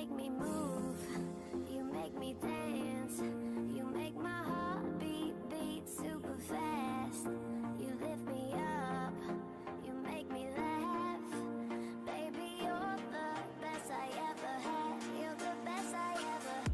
make me move, you make me dance, you make my heart beat super fast. You lift me up, you make me laugh. Baby, you're the best I ever had. You're the best I ever had.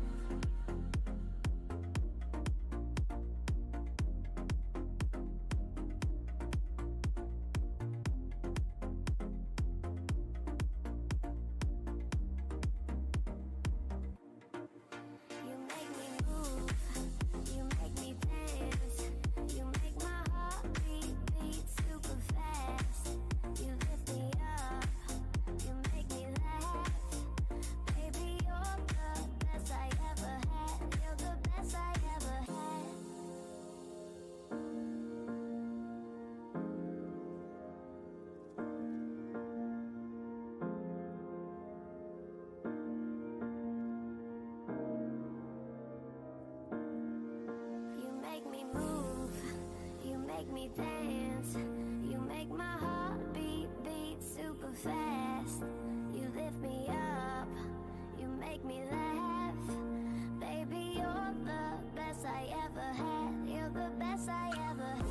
Make me dance, you make my heart beat super fast. You lift me up, you make me laugh. Baby, you're the best I ever had. You're the best I ever had.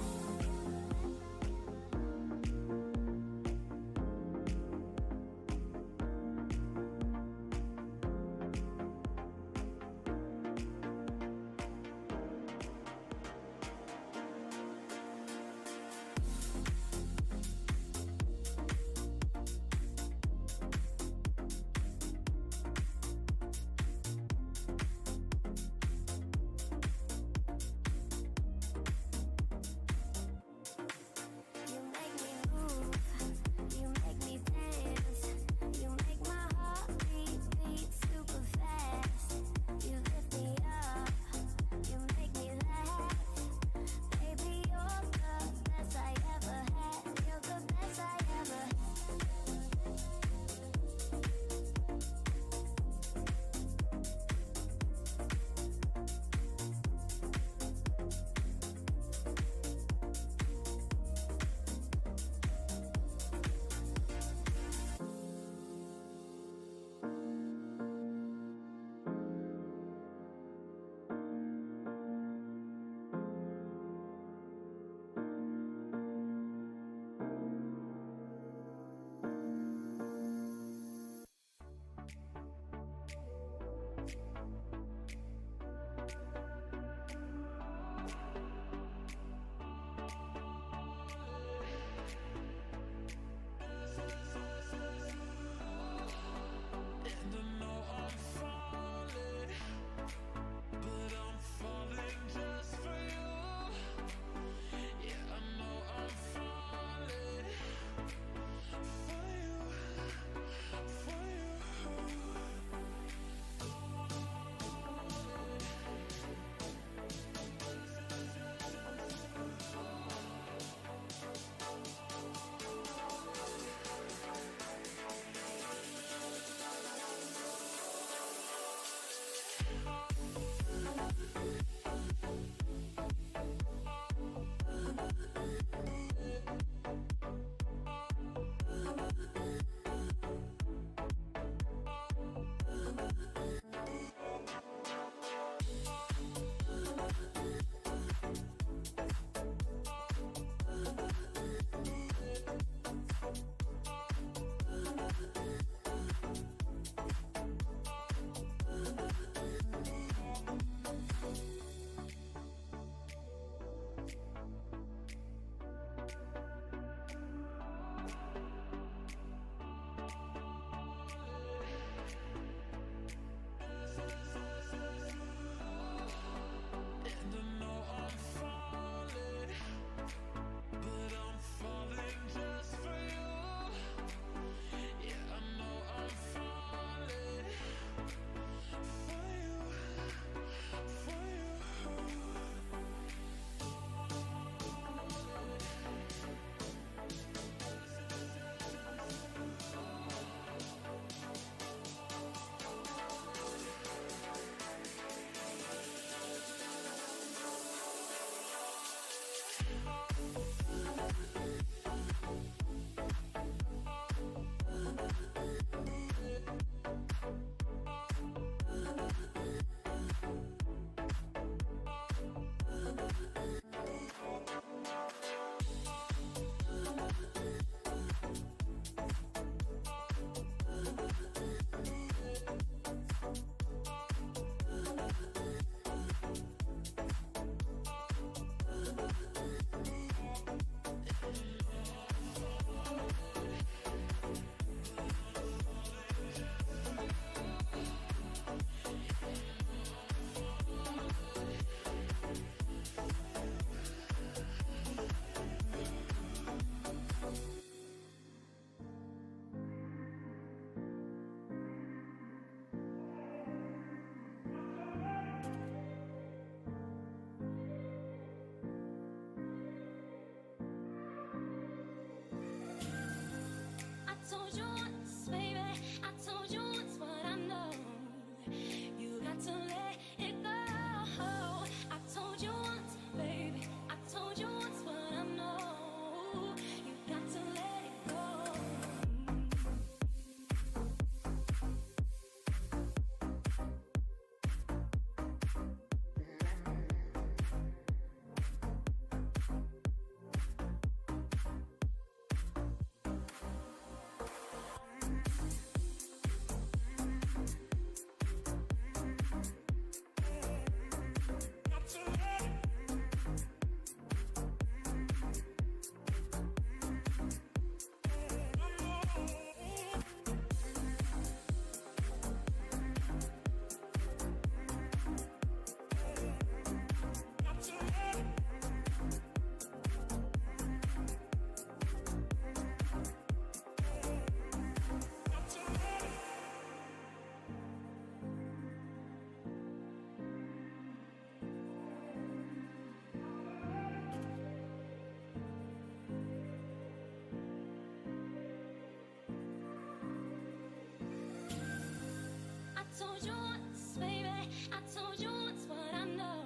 told you once, baby. I told you once what I know.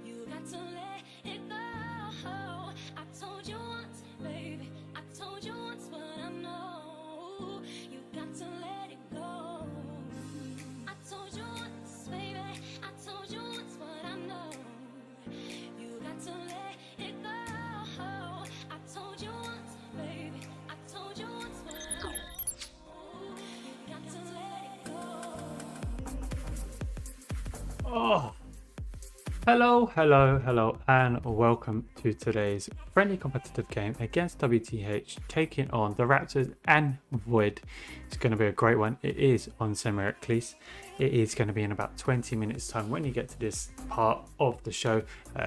You got to let it go. I told you once, baby. I told you once what I know. You got to let it go. I told you once, baby. I told you once what I know. You got to let it go. I told you once, baby. I told you once what I know. You got to let it go. Oh, hello, and welcome to today's friendly competitive game against WTH, taking on the Raptors and Void. It's going to be a great one. It is on Semiracles. It is going to be in about 20 minutes time when you get to this part of the show.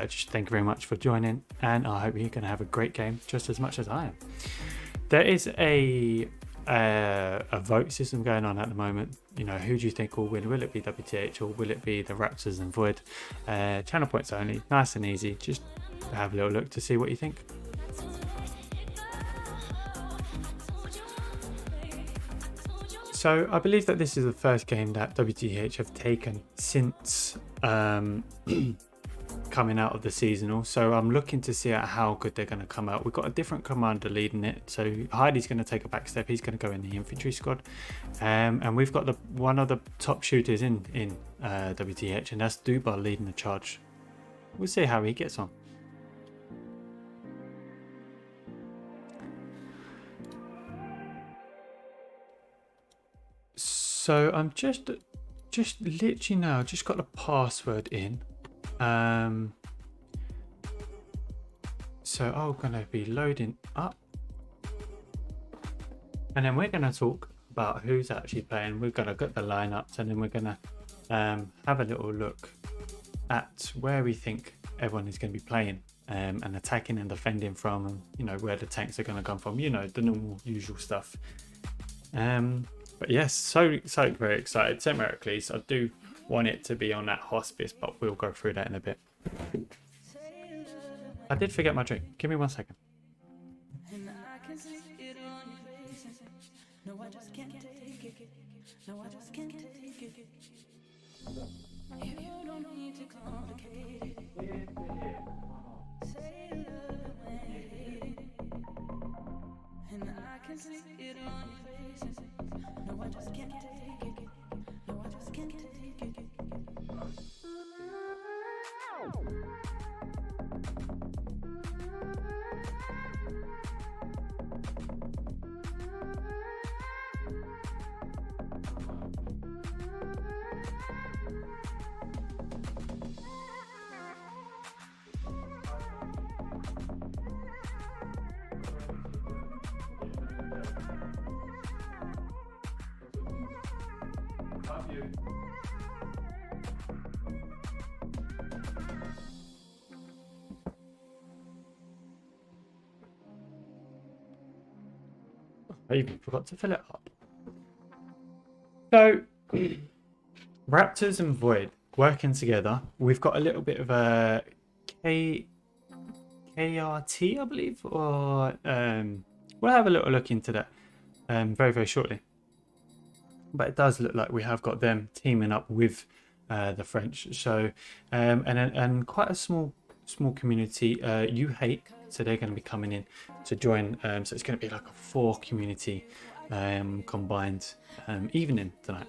Just thank you very much for joining, and I hope you're going to have a great game just as much as I am. There is a vote system going on at the moment. You know, who do you think will win? Will it be WTH or will it be the Raptors and Void? Channel points only, nice and easy. Just have a little look to see what you think. So I believe that this is the first game that WTH have taken since coming out of the seasonal, so I'm looking to see how good they're going to come out. We've got a different commander leading it, so Heidi's going to take a back step. He's going to go in the infantry squad, and we've got one of the top shooters in WTH, and that's Duba leading the charge. We'll see how he gets on. So I'm just literally now just got the password in. So I'm gonna be loading up, and then we're gonna talk about who's actually playing. We're gonna get the lineups, and then we're gonna have a little look at where we think everyone is going to be playing, and attacking and defending from, and you know where the tanks are going to come from. You know, the normal usual stuff. But yes, so very excited. Semiracles, I do want it to be on that hospice, but we'll go through that in a bit. I did forget my drink. Give me 1 second. I even forgot to fill it up. So, Raptors and Void working together. We've got a little bit of a KRT, I believe, or we'll have a little look into that very shortly. But it does look like we have got them teaming up with the French. So, and quite a small community. You hate. So they're going to be coming in to join. So it's going to be like a 4 community combined evening tonight.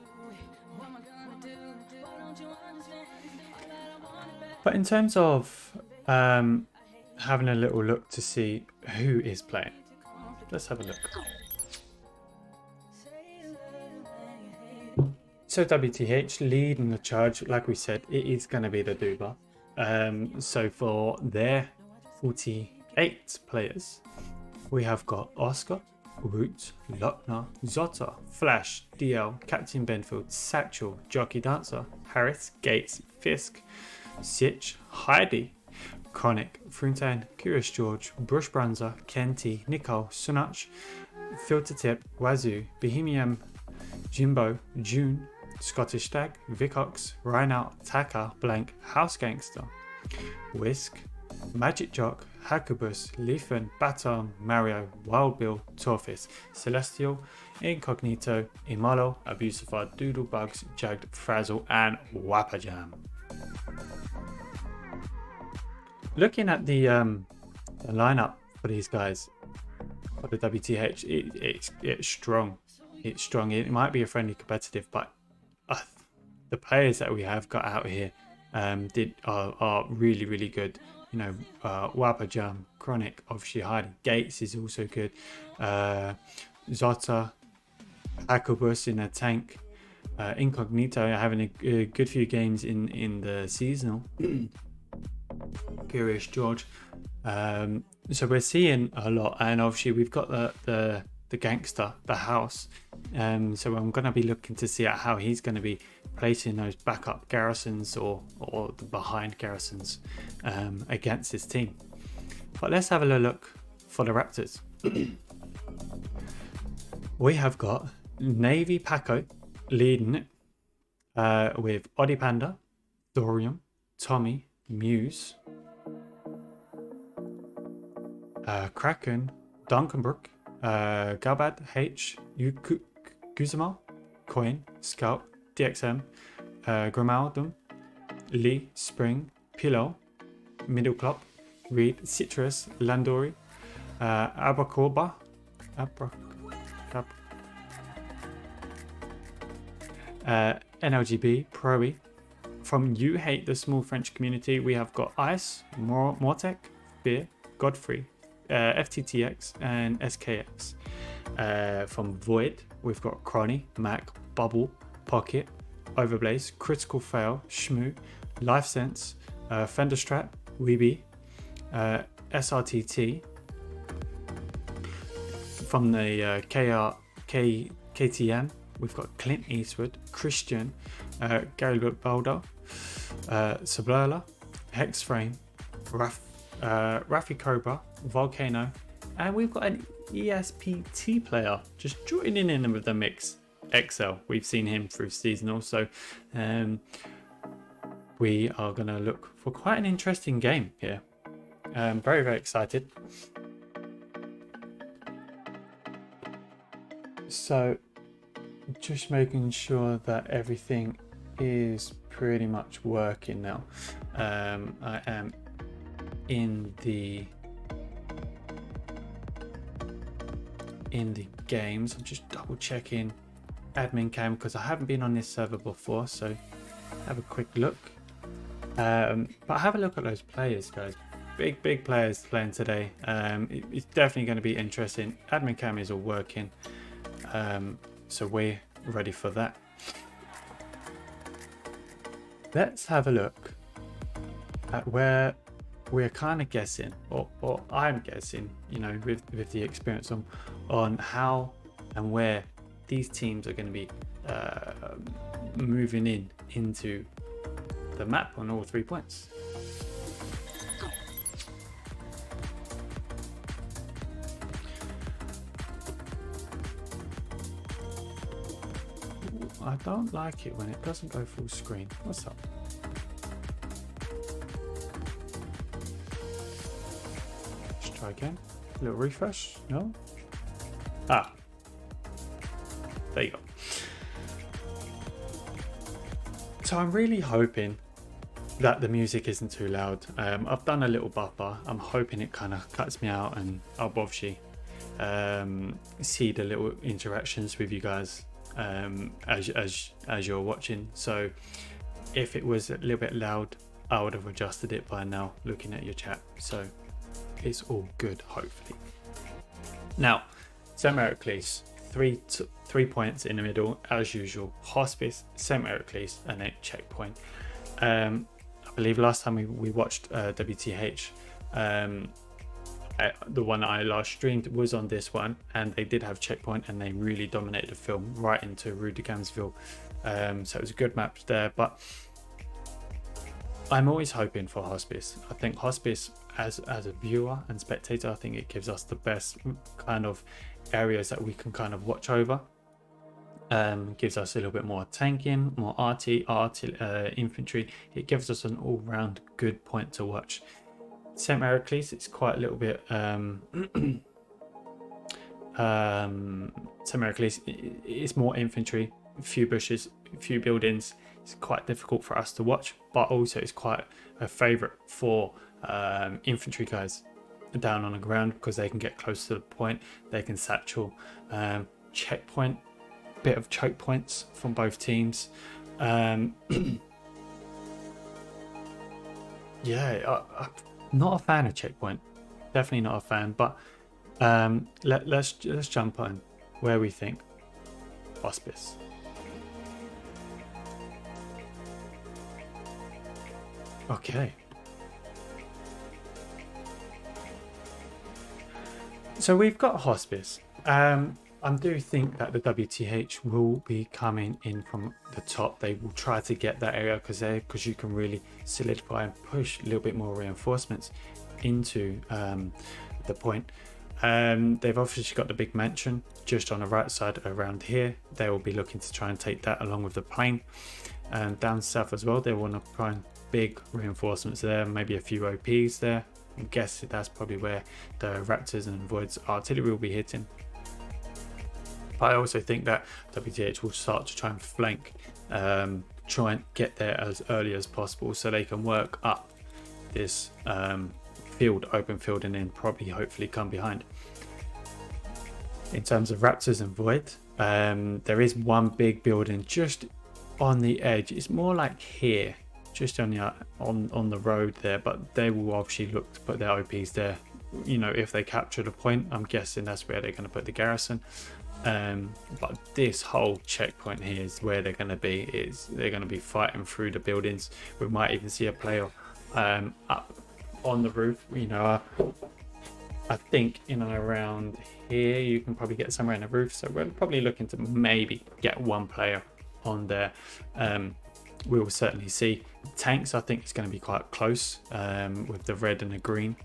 But in terms of having a little look to see who is playing, let's have a look. So WTH leading the charge, like we said, it is going to be the Duba. So for their 48 players, we have got Oscar, Root, Lochner, Zotta, Flash, DL, Captain Benfield, Satchel, Jockey Dancer, Harris, Gates, Fisk, Sitch, Heidi, Chronic, Fruntain, Curious George, Brush Branza, Kenty, Nicole, Sunach, Filter Tip, Wazoo, Bohemian, Jimbo, June, Scottish Stag, Vicox, Rhinout, Taka, Blank, House Gangster, Whisk, Magic Jock, Hackabus, Leafin, Baton, Mario, Wild Bill, Torfis, Celestial, Incognito, Imalo, Abusified, Doodlebugs, Jagged, Frazzle, and Wapajam. Looking at the lineup for these guys for the WTH, it's strong. It's strong. It might be a friendly competitive, but the players that we have got out here are really, really good. You know, Wapajam, Chronic, obviously hiding. Gates is also good. Zota, Hackabus in a tank. Incognito having a good few games in the seasonal. Curious George. So we're seeing a lot, and obviously we've got the gangster, the house. So I'm going to be looking to see how he's going to be placing those backup garrisons or the behind garrisons against his team. But let's have a little look for the Raptors. We have got Navy Paco leading it with Oddy Panda, Thorium, Tommy, Muse, Kraken, Duncanbrook, Galbad, H, Kuzama, Coin, Scout, DXM, Grimaldum, Lee, Spring, Pillow, Middle Clop, Reed, Citrus, Landori, Abracorba, NLGB, Proe. From You Hate the Small French Community, we have got Ice, Mortec, Beer, Godfrey, FTTX, and SKX. From Void, we've got Cronny, Mac, Bubble, Pocket, Overblaze, Critical Fail, Shmoo, Life Sense, Fenderstrap, Weeby, SRTT. From the KTM, we've got Clint Eastwood, Christian, Gary Baldo, Sablala, Hexframe, Rafi Cobra, Volcano, and we've got an ESPT player just joining in with the mix. XL, we've seen him through seasonal, so we are going to look for quite an interesting game here. Very, very excited. So just making sure that everything is pretty much working now. I am in the games. I'm just double checking admin cam because I haven't been on this server before, so have a quick look. But have a look at those players, guys. Big players playing today. It's definitely going to be interesting. Admin cam is all working, so we're ready for that. Let's have a look at where we're kind of guessing, or I'm guessing, you know, with the experience on how and where these teams are going to be moving into the map on all 3 points. I don't like it when it doesn't go full screen. What's up? Let's try again. A little refresh. No? Ah. There you go. So I'm really hoping that the music isn't too loud. I've done a little buffer. I'm hoping it kind of cuts me out and I'll obviously see the little interactions with you guys as you're watching. So if it was a little bit loud, I would have adjusted it by now looking at your chat. So it's all good, hopefully. Now, St. Heracles, three points in the middle as usual. Hospice, St. Heracles, and then checkpoint. I believe last time we watched WTH, the one that I last streamed was on this one, and they did have checkpoint and they really dominated the film right into Rue de Gamsville. So it was a good map there, but I'm always hoping for Hospice. I think Hospice as a viewer and spectator, I think it gives us the best kind of areas that we can kind of watch over. Gives us a little bit more tanking, more infantry. It gives us an all-round good point to watch. St. Maricles, it's quite a little bit St. Maricles, it's more infantry, a few bushes, a few buildings. It's quite difficult for us to watch, but also it's quite a favorite for infantry guys down on the ground, because they can get close to the point, they can satchel, checkpoint, bit of choke points from both teams. Yeah, I'm not a fan of checkpoint, definitely not a fan, but let's jump on where we think hospice. Okay, so we've got hospice. I do think that the WTH will be coming in from the top. They will try to get that area because you can really solidify and push a little bit more reinforcements into the point. They've obviously got the big mansion just on the right side around here. They will be looking to try and take that along with the plane. And down south as well, they want to find big reinforcements there, maybe a few OPs there. I guess that's probably where the Raptors and Void's artillery will be hitting. But I also think that WTH will start to try and flank, try and get there as early as possible so they can work up this open field, and then probably hopefully come behind. In terms of Raptors and Void, there is one big building just on the edge. It's more like here, just on the road there, but they will obviously look to put their OPs there. You know, if they capture the point, I'm guessing that's where they're going to put the garrison. But this whole checkpoint here is where they're going to be. They're going to be fighting through the buildings. We might even see a player up on the roof. You know, I think in and around here you can probably get somewhere in the roof. So we're probably looking to maybe get one player on there. We will certainly see. Tanks, I think it's going to be quite close with the red and the green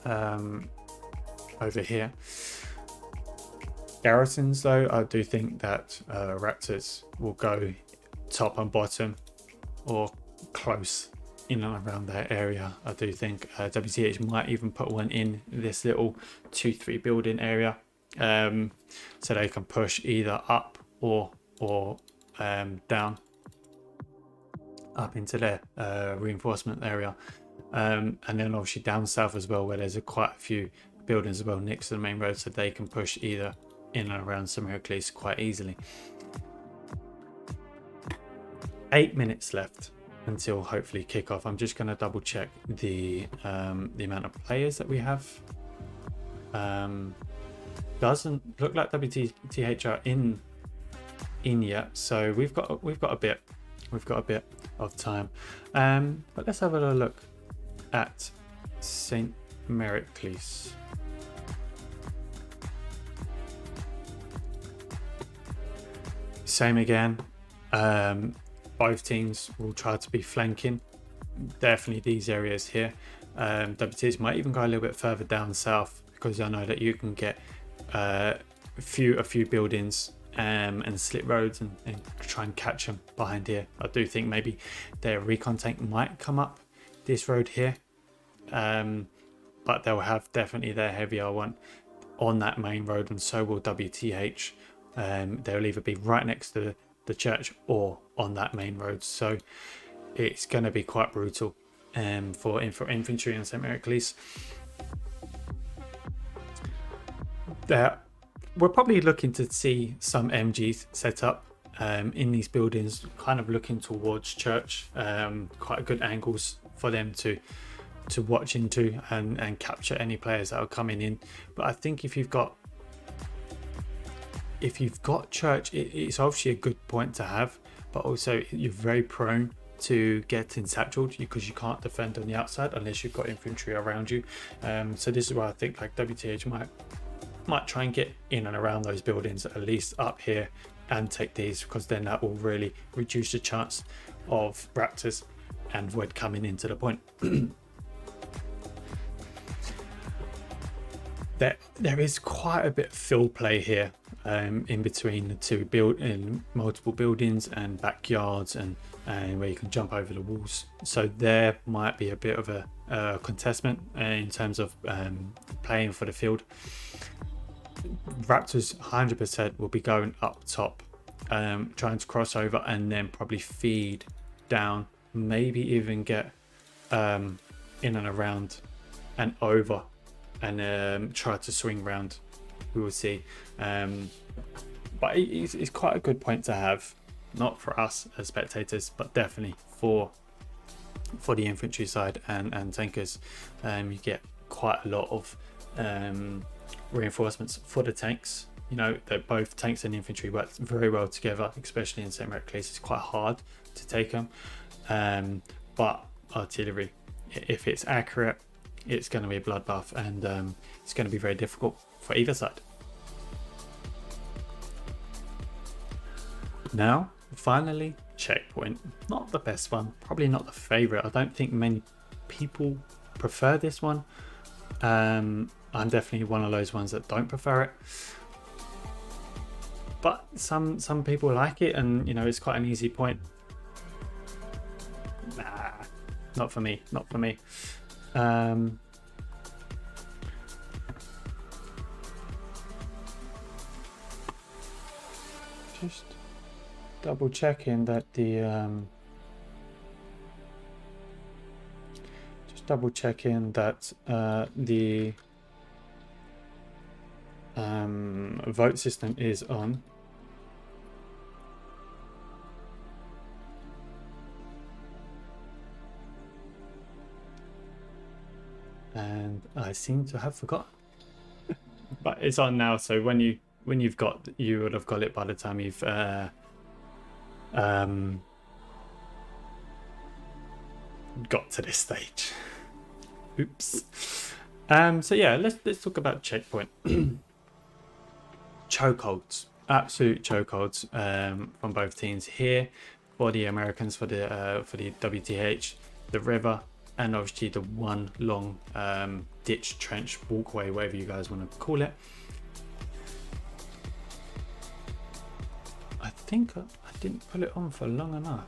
over here. Garrisons, though, I do think that Raptors will go top and bottom or close in and around that area. I do think WTH might even put one in this little 2-3 building area, so they can push either up or down up into their reinforcement area, and then obviously down south as well, where there's quite a few buildings as well next to the main road, so they can push either in and around St. Maricles quite easily. 8 minutes left until hopefully kickoff. I'm just going to double check the amount of players that we have. Doesn't look like WTH are in yet, so we've got a bit of time. But let's have a look at St. Maricles. Same again. Both teams will try to be flanking. Definitely these areas here. WTH might even go a little bit further down south, because I know that you can get a few buildings and slit roads and try and catch them behind here. I do think maybe their recon tank might come up this road here, but they'll have definitely their heavier one on that main road, and so will WTH. They'll either be right next to the church or on that main road, so it's going to be quite brutal for infantry in St. Maricles. We're probably looking to see some MGs set up in these buildings, kind of looking towards church. Quite good angles for them to watch into and capture any players that are coming in. But I think if you've got church, it's obviously a good point to have, but also you're very prone to getting satcheled because you can't defend on the outside unless you've got infantry around you. So this is why I think like WTH might try and get in and around those buildings, at least up here, and take these, because then that will really reduce the chance of Raptors and Void coming into the point. There is quite a bit of field play here in between the two multiple buildings and backyards and and where you can jump over the walls. So there might be a bit of a contestment in terms of playing for the field. Raptors 100% will be going up top, trying to cross over and then probably feed down, maybe even get in and around and over, and try to swing round. We will see. But it's quite a good point to have, not for us as spectators, but definitely for the infantry side and tankers. You get quite a lot of reinforcements for the tanks. You know, that both tanks and infantry work very well together, especially in St. Reckless. It's quite hard to take them, but artillery, if it's accurate, it's going to be a bloodbath, and it's going to be very difficult for either side. Now, finally, checkpoint. Not the best one, probably not the favorite. I don't think many people prefer this one. I'm definitely one of those ones that don't prefer it, but some people like it, and you know, it's quite an easy point. Nah, not for me, not for me. Just double checking that the vote system is on. And I seem to have forgotten. But it's on now, so when you would have got it by the time you've got to this stage. Oops. So yeah, let's talk about checkpoint. Chokeholds, absolute chokeholds from both teams here. For the Americans, for the WTH, the river, and obviously the one long ditch, trench, walkway, whatever you guys want to call it. I think I didn't put it on for long enough.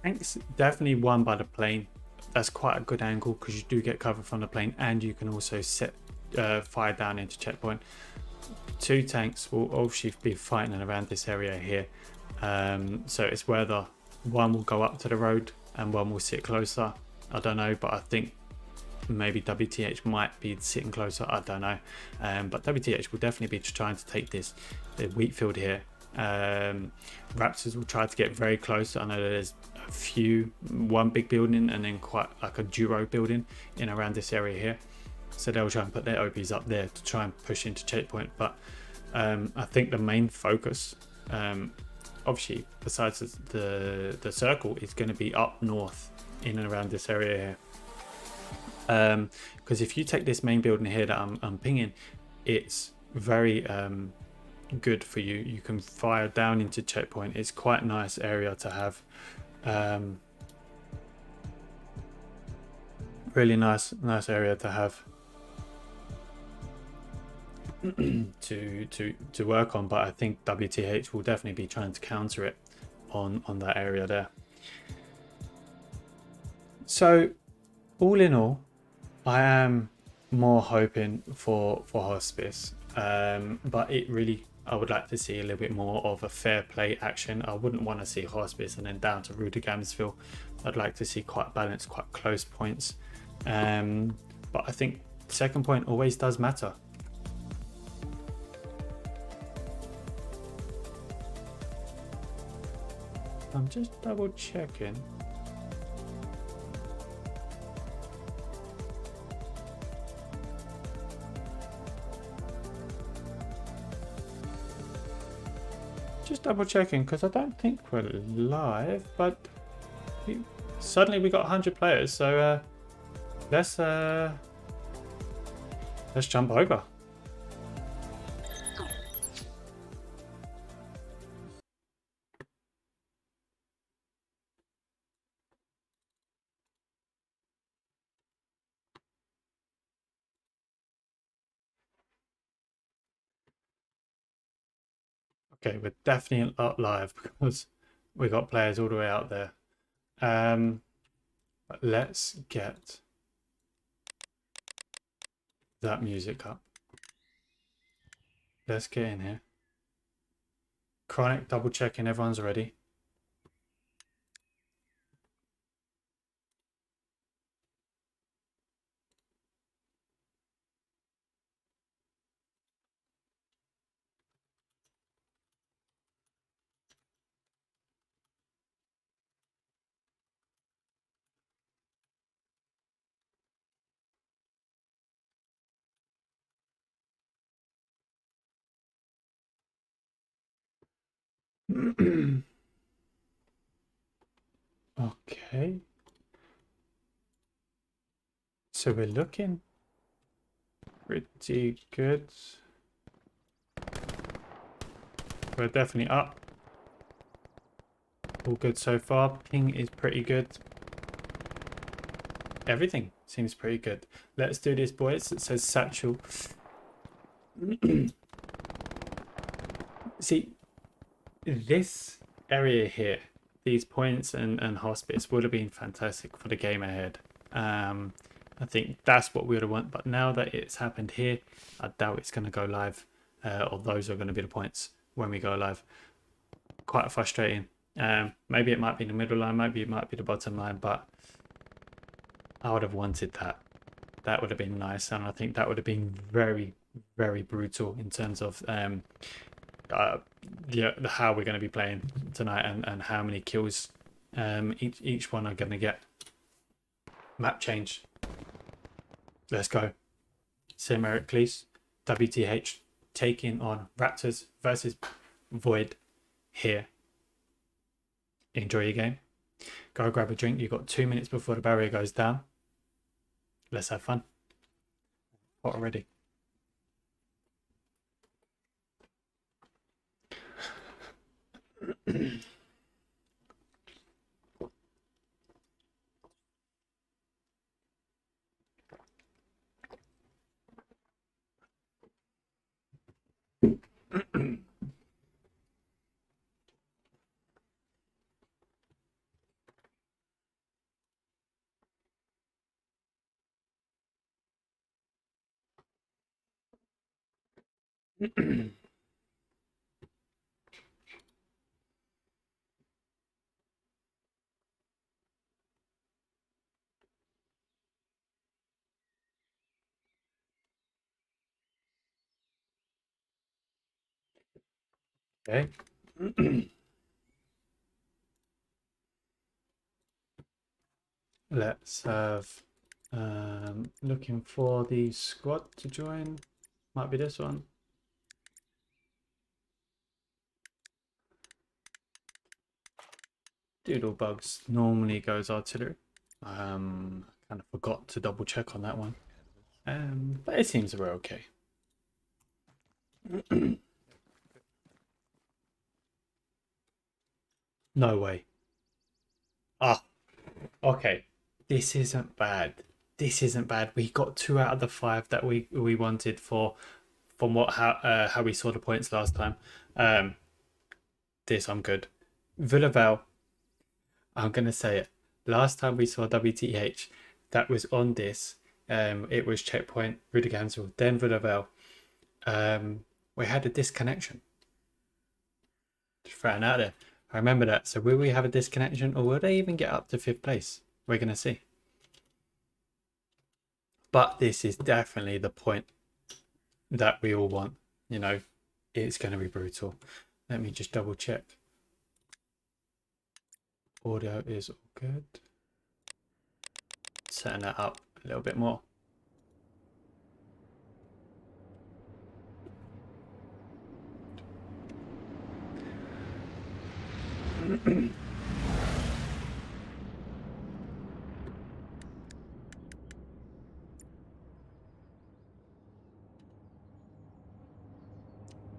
Thanks, definitely won by the plane. That's quite a good angle because you do get cover from the plane, and you can also set fire down into checkpoint. Two tanks will obviously be fighting around this area here, so it's whether one will go up to the road and one will sit closer. I don't know, but I think maybe WTH might be sitting closer. I don't know, but WTH will definitely be trying to take the wheat field here. Raptors will try to get very close. I know there's one big building and then quite like a duo building in around this area here, so they'll try and put their OPs up there to try and push into checkpoint. But I think the main focus, obviously besides the circle, is going to be up north in and around this area here, because if you take this main building here that I'm pinging, it's very good for you. You can fire down into checkpoint. It's quite a nice area to have. Really nice area to have to work on. But I think WTH will definitely be trying to counter it on that area there. So all in all, I am more hoping for hospice, but I would like to see a little bit more of a fair play action. I wouldn't want to see hospice and then down to Rudigamsville. I'd like to see quite balanced, quite close points, but I think second point always does matter. I'm just double checking. Just double checking because I don't think we're live, but suddenly we got 100 players, so let's jump over. Okay, we're definitely not live because we got players all the way out there. But let's get that music up. Let's get in here. Chronic, double checking everyone's ready. Okay. So we're looking pretty good. We're definitely up. All good so far. Ping is pretty good. Everything seems pretty good. Let's do this, boys. It says Satchel. See, this area here, these points and hospice would have been fantastic for the game ahead. I think that's what we would have want. But now that it's happened here, I doubt it's going to go live. Or those are going to be the points when we go live. Quite frustrating. Maybe it might be the middle line, maybe it might be the bottom line, but I would have wanted that. That would have been nice, and I think that would have been very, very brutal in terms of how we're going to be playing tonight and how many kills each one are going to get. Map change. Let's go. Sim Heracles, WTH taking on Raptors versus Void here. Enjoy your game. Go grab a drink. You've got 2 minutes before the barrier goes down. Let's have fun. Hot already. Okay. Let's have looking for the squad to join. Might be this one. Doodle bugs normally goes artillery. Kind of forgot to double check on that one. But it seems we're okay. No way. Ah, okay. This isn't bad. This isn't bad. We got 2 out of the 5 that we wanted for from how we saw the points last time. This I'm good. Villavelle, I'm gonna say it. Last time we saw WTH, that was on this. It was checkpoint Rudigansel, then Villavelle. We had a disconnection. Just throwing out there. I remember that. So will we have a disconnection, or will they even get up to 5th place? We're gonna see. But this is definitely the point that we all want. You know, it's going to be brutal. Let me just double check. Audio is all good. Setting that up a little bit more.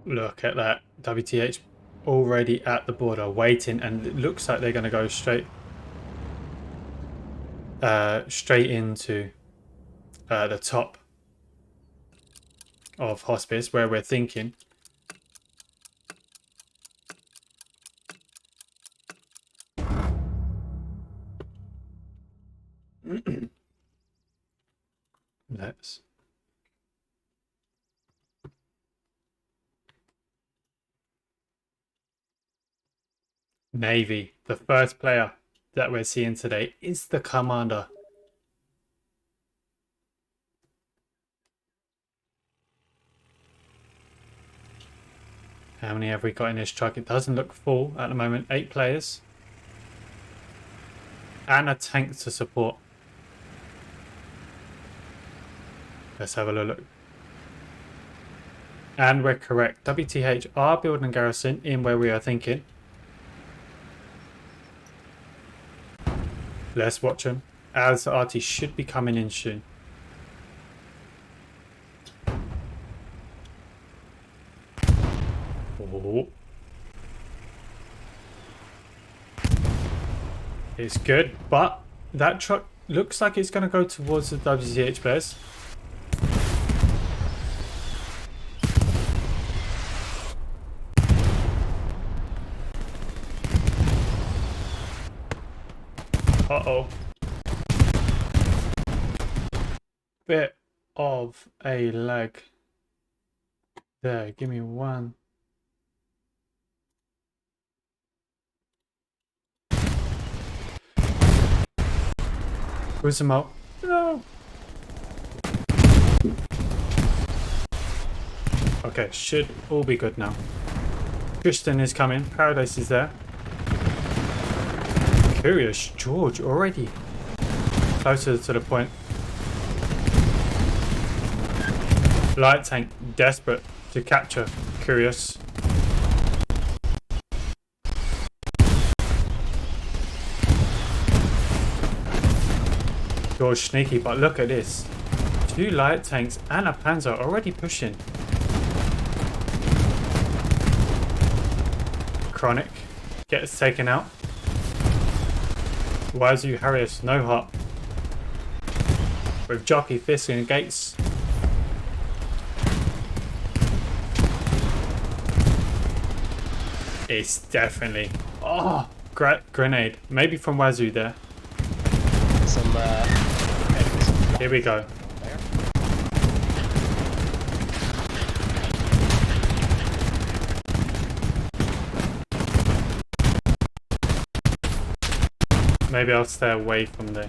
Look at that. WTH already at the border waiting, and it looks like they're going to go straight into the top of hospice, where we're thinking Let's. Navy, the first player that we're seeing today, is the commander. How many have we got in this truck? It doesn't look full at the moment. 8 players. And a tank to support. Let's have a look. And we're correct. WTH are building garrison in where we are thinking. Let's watch them. As Artie should be coming in soon. Oh. It's good, but that truck looks like it's going to go towards the WTH players. Uh-oh. Bit of a lag there. Give me one. Where's him out? No. Okay, should all be good now. Christian is coming. Paradise is there. Curious George already closer to the point. Light tank desperate to capture Curious. George sneaky, but look at this. 2 light tanks and a panzer already pushing. Chronic gets taken out. Wazoo Harriers, no heart. With Jockey, Fisk and Gates. It's definitely... Oh, grenade. Maybe from Wazoo there. Some enemies. Here we go. There. Maybe I'll stay away from there.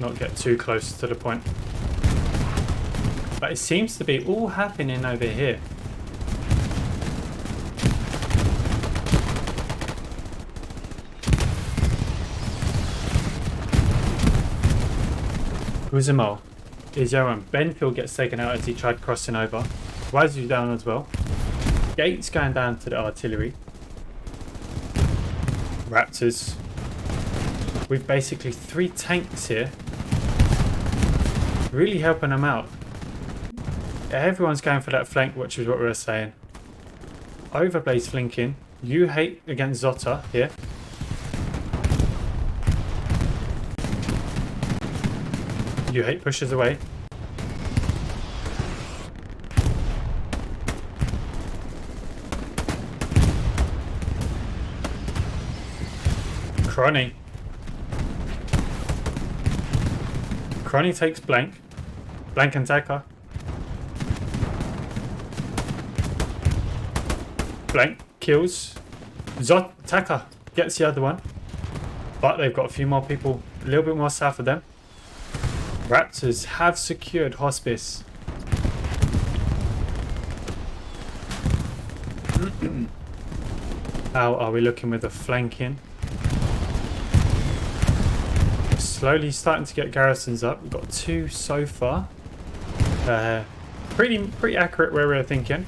Not get too close to the point. But it seems to be all happening over here. Guzimo is Yaron. Benfield gets taken out as he tried crossing over. Wazoo down as well. Gates going down to the artillery. Raptors. With basically 3 tanks here. Really helping them out. Everyone's going for that flank, which is what we were saying. Overblaze flanking. You hate against Zotta here. You hate pushes away. Cronny. Cronny takes blank. Blank and Taka. Blank kills. Taka gets the other one. But they've got a few more people a little bit more south of them. Raptors have secured Hospice. How are we looking with the flanking? We're slowly starting to get garrisons up. We've got 2 so far. Pretty accurate where we were thinking.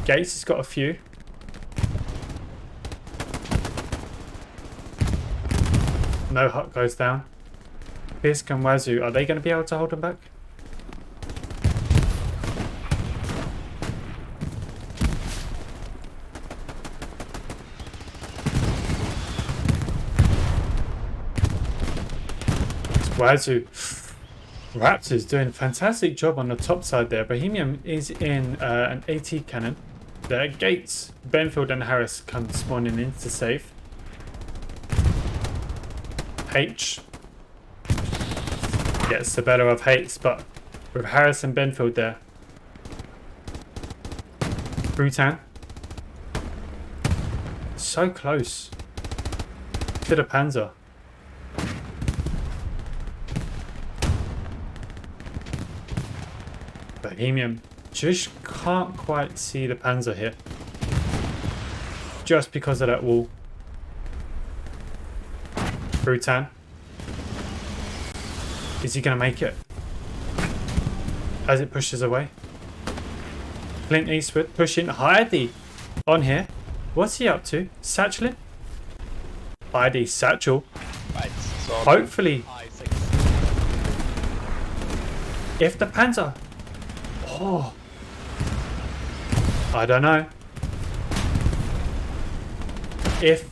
Gates has got a few. No hut goes down. Fisk and Wazoo, are they going to be able to hold them back? Wazoo. Raptors doing a fantastic job on the top side there. Bohemian is in an AT cannon. There, Gates, Benfield and Harris come spawning into safe. H Gets the better of Hates, but with Harrison Benfield there. Brutan. So close to the Panzer. Bohemian just can't quite see the Panzer here. Just because of that wall. Brutan. Is he going to make it? As it pushes away. Clint Eastwood pushing Heidi on here. What's he up to? Satcheling? Heidi satchel. Right, so Hopefully, I6. if the Panzer... Oh. I don't know. If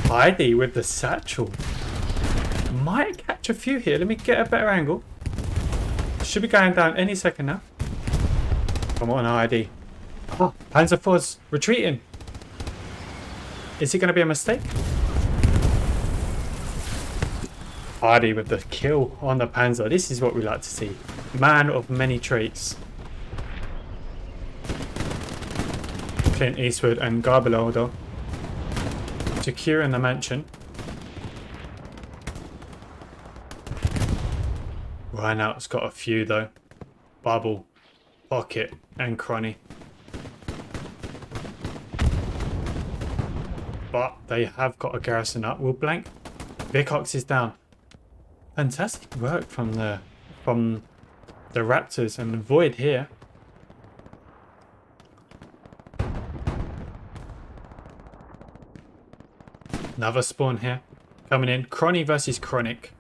Heidi with the satchel might catch a few here. Let me get a better angle. Should be going down any second now. Come on, Heidi. Oh, Panzer IV's retreating. Is it going to be a mistake? Heidi with the kill on the Panzer. This is what we like to see. Man of many traits. Clint Eastwood and Garbelodo securing the mansion. Rhineout's got a few though. Bubble, Pocket and Cronny. But they have got a garrison up. Will blank. Vicox is down. Fantastic work from the Raptors and the Void here. Another spawn here. Coming in. Cronny versus Chronic.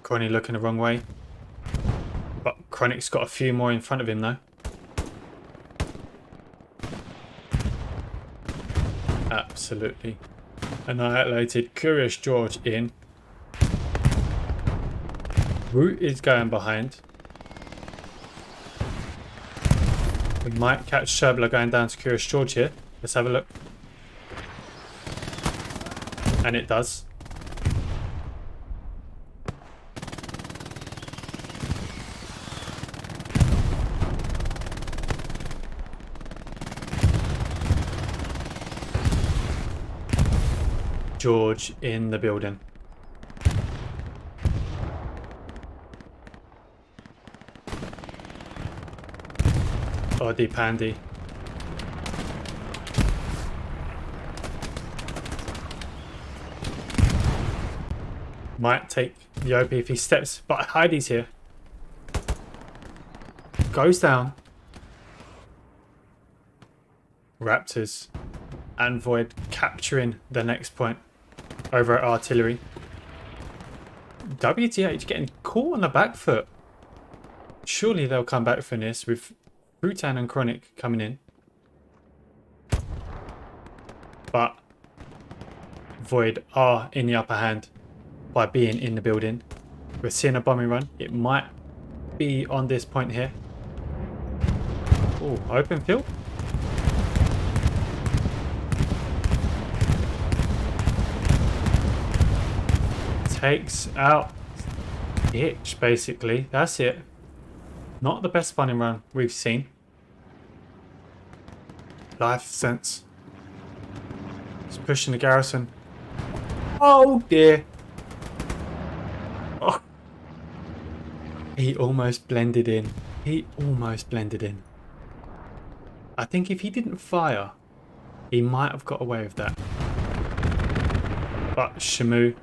Cronny looking the wrong way. But Chronic's got a few more in front of him though. Absolutely annihilated. Curious George in. Root is going behind. We might catch Sherbler going down to Curious George here. Let's have a look. And it does. George in the building. Oddy Pandy. Might take the OP if he steps, but Heidi's here. Goes down. Raptors and Void capturing the next point over at Artillery. WTH getting caught on the back foot. Surely they'll come back from this with Rutan and Chronic coming in. But Void are in the upper hand by being in the building. We're seeing a bombing run. It might be on this point here. Oh, open field. Takes out Itch, basically. That's it. Not the best bombing run we've seen. Life sense. He's pushing the garrison. Oh dear. Oh. He almost blended in. He almost blended in. I think if he didn't fire, he might have got away with that. But Shamu.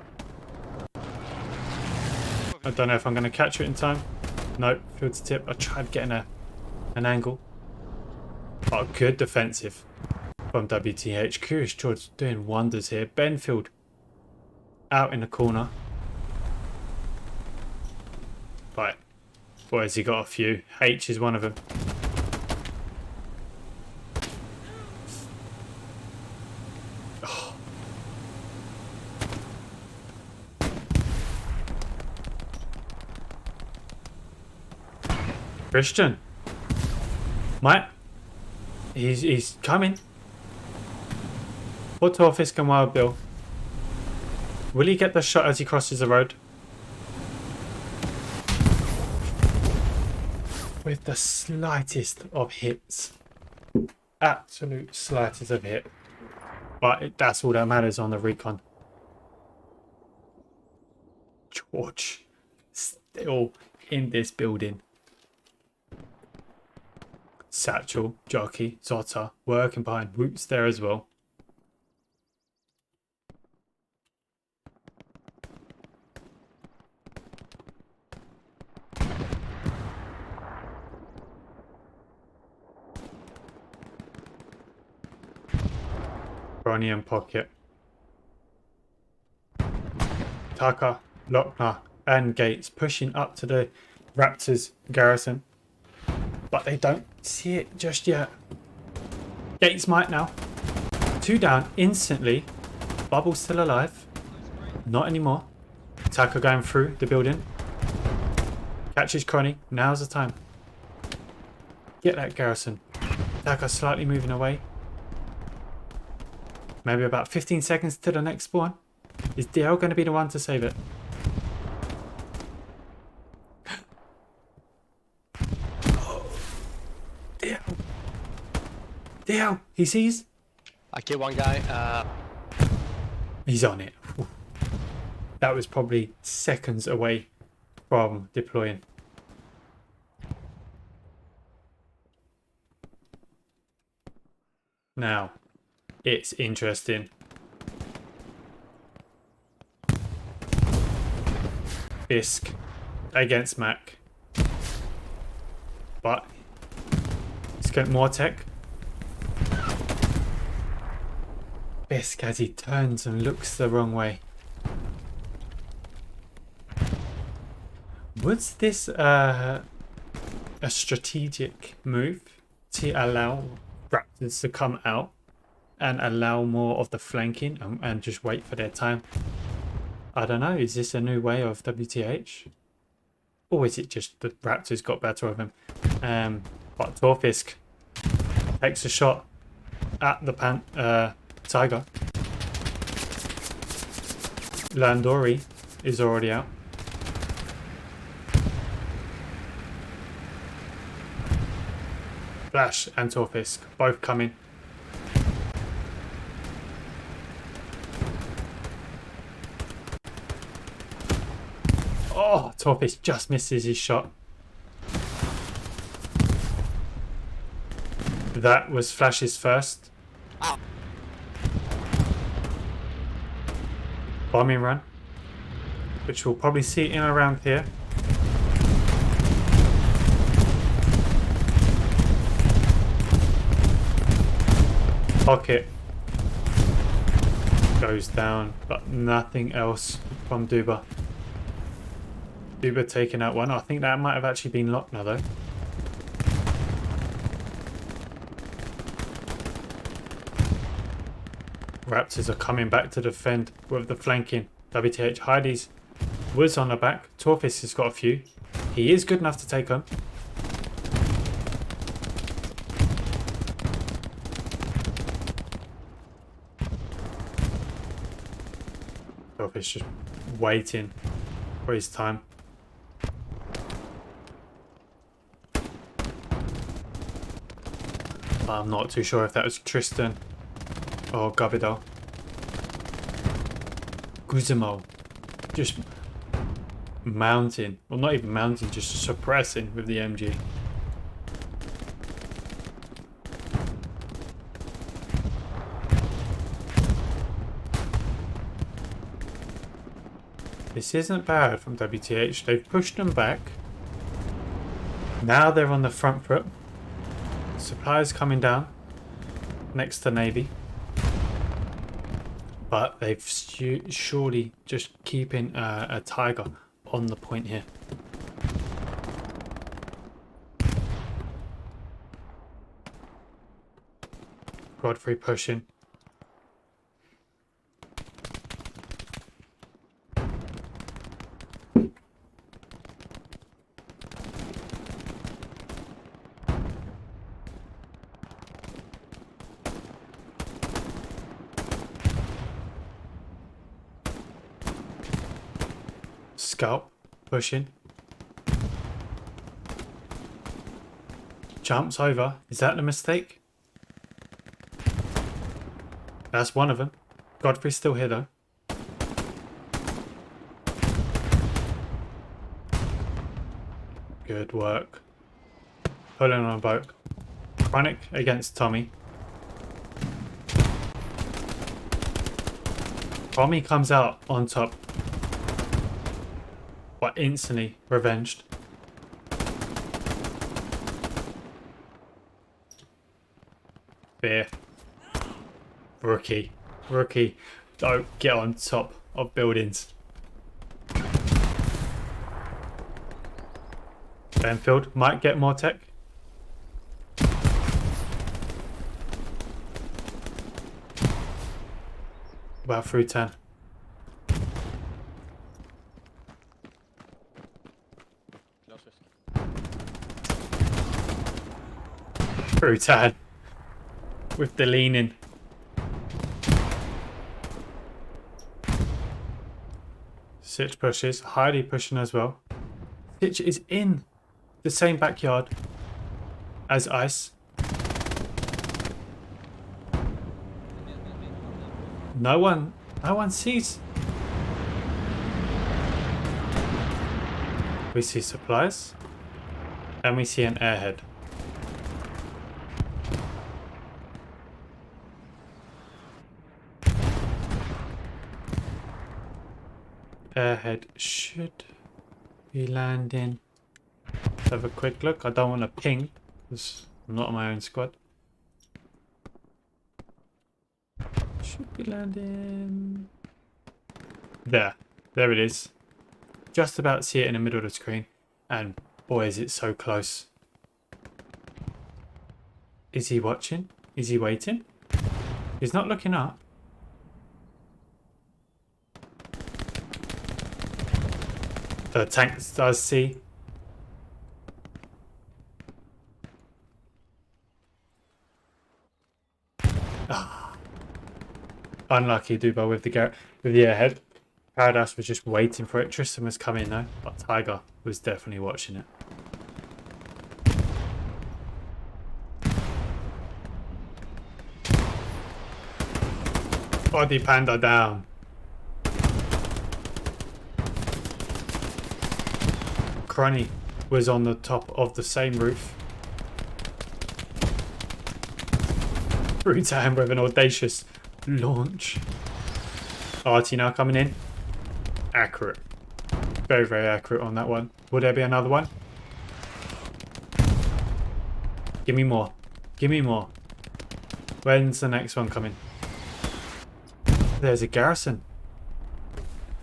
I don't know if I'm going to catch it in time. Nope, field to tip. I tried getting an angle. But good defensive from WTH. Curious George doing wonders here. Benfield out in the corner. Right. Boy, has he got a few. H is one of them. Oh. Christian. Mate. He's coming. Put to Fisk and Wild Bill. Will he get the shot as he crosses the road? With the slightest of hits. Absolute slightest of hit. But that's all that matters on the recon. George. Still in this building. Satchel, Jockey, Zotta, working behind Roots there as well. Ronnie and Pocket. Taka, Lochner and Gates pushing up to the Raptors garrison. But they don't see it just yet. Gates might now. 2 down instantly. Bubble still alive. Not anymore. Taka going through the building. Catches Connie. Now's the time. Get that garrison. Taka slightly moving away. Maybe about 15 seconds to the next spawn. Is DL going to be the one to save it? DL, he sees. I killed one guy. He's on it. That was probably seconds away from deploying. Now, it's interesting. Fisk against Mac. But he's got more tech. Fisk as he turns and looks the wrong way. Was this a strategic move to allow Raptors to come out and allow more of the flanking and just wait for their time? I don't know. Is this a new way of WTH? Or is it just the Raptors got better of him? But Torfisk takes a shot at the Tiger. Landori is already out. Flash and Torfisk both coming. Oh, Torfisk just misses his shot. That was Flash's first. Bombing run, which we'll probably see in around here. Pocket goes down, but nothing else from Duba. Duba taking out one. I think that might have actually been Lochner though. Raptors are coming back to defend with the flanking. WTH Heidi's was on the back. Torfis has got a few. He is good enough to take them. Torfis just waiting for his time. I'm not too sure if that was Tristan or Gabidal. Guzamo just mounting, well not even mounting, just suppressing with the MG. This isn't bad from WTH. They've pushed them back. Now they're on the front foot. Supplies coming down next to Navy. But they've surely just keeping a Tiger on the point here. Godfrey pushing. Scalp. Pushing. Jumps over. Is that the mistake? That's one of them. Godfrey's still here though. Good work. Pulling on a boat. Chronic against Tommy. Tommy comes out on top. But instantly revenged. Beer. Rookie. Rookie. Don't get on top of buildings. Benfield might get more tech. About through 10. Through 10. With the leaning. Sitch pushes. Heidi pushing as well. Sitch is in the same backyard as Ice. No one sees. We see supplies. And we see an airhead. Airhead should be landing. Let's have a quick look. I don't want to ping because I'm not on my own squad. Should be landing. There it is. Just about see it in the middle of the screen. And boy, is it so close. Is he watching? Is he waiting? He's not looking up. The tank does see. Ah. Unlucky Dubo with the airhead. Paradise was just waiting for it. Tristan was coming though, but Tiger was definitely watching it. Body Panda down. Crunny was on the top of the same roof. Through to him with an audacious launch. Artie now coming in. Accurate. Very, very accurate on that one. Will there be another one? Give me more. Give me more. When's the next one coming? There's a garrison.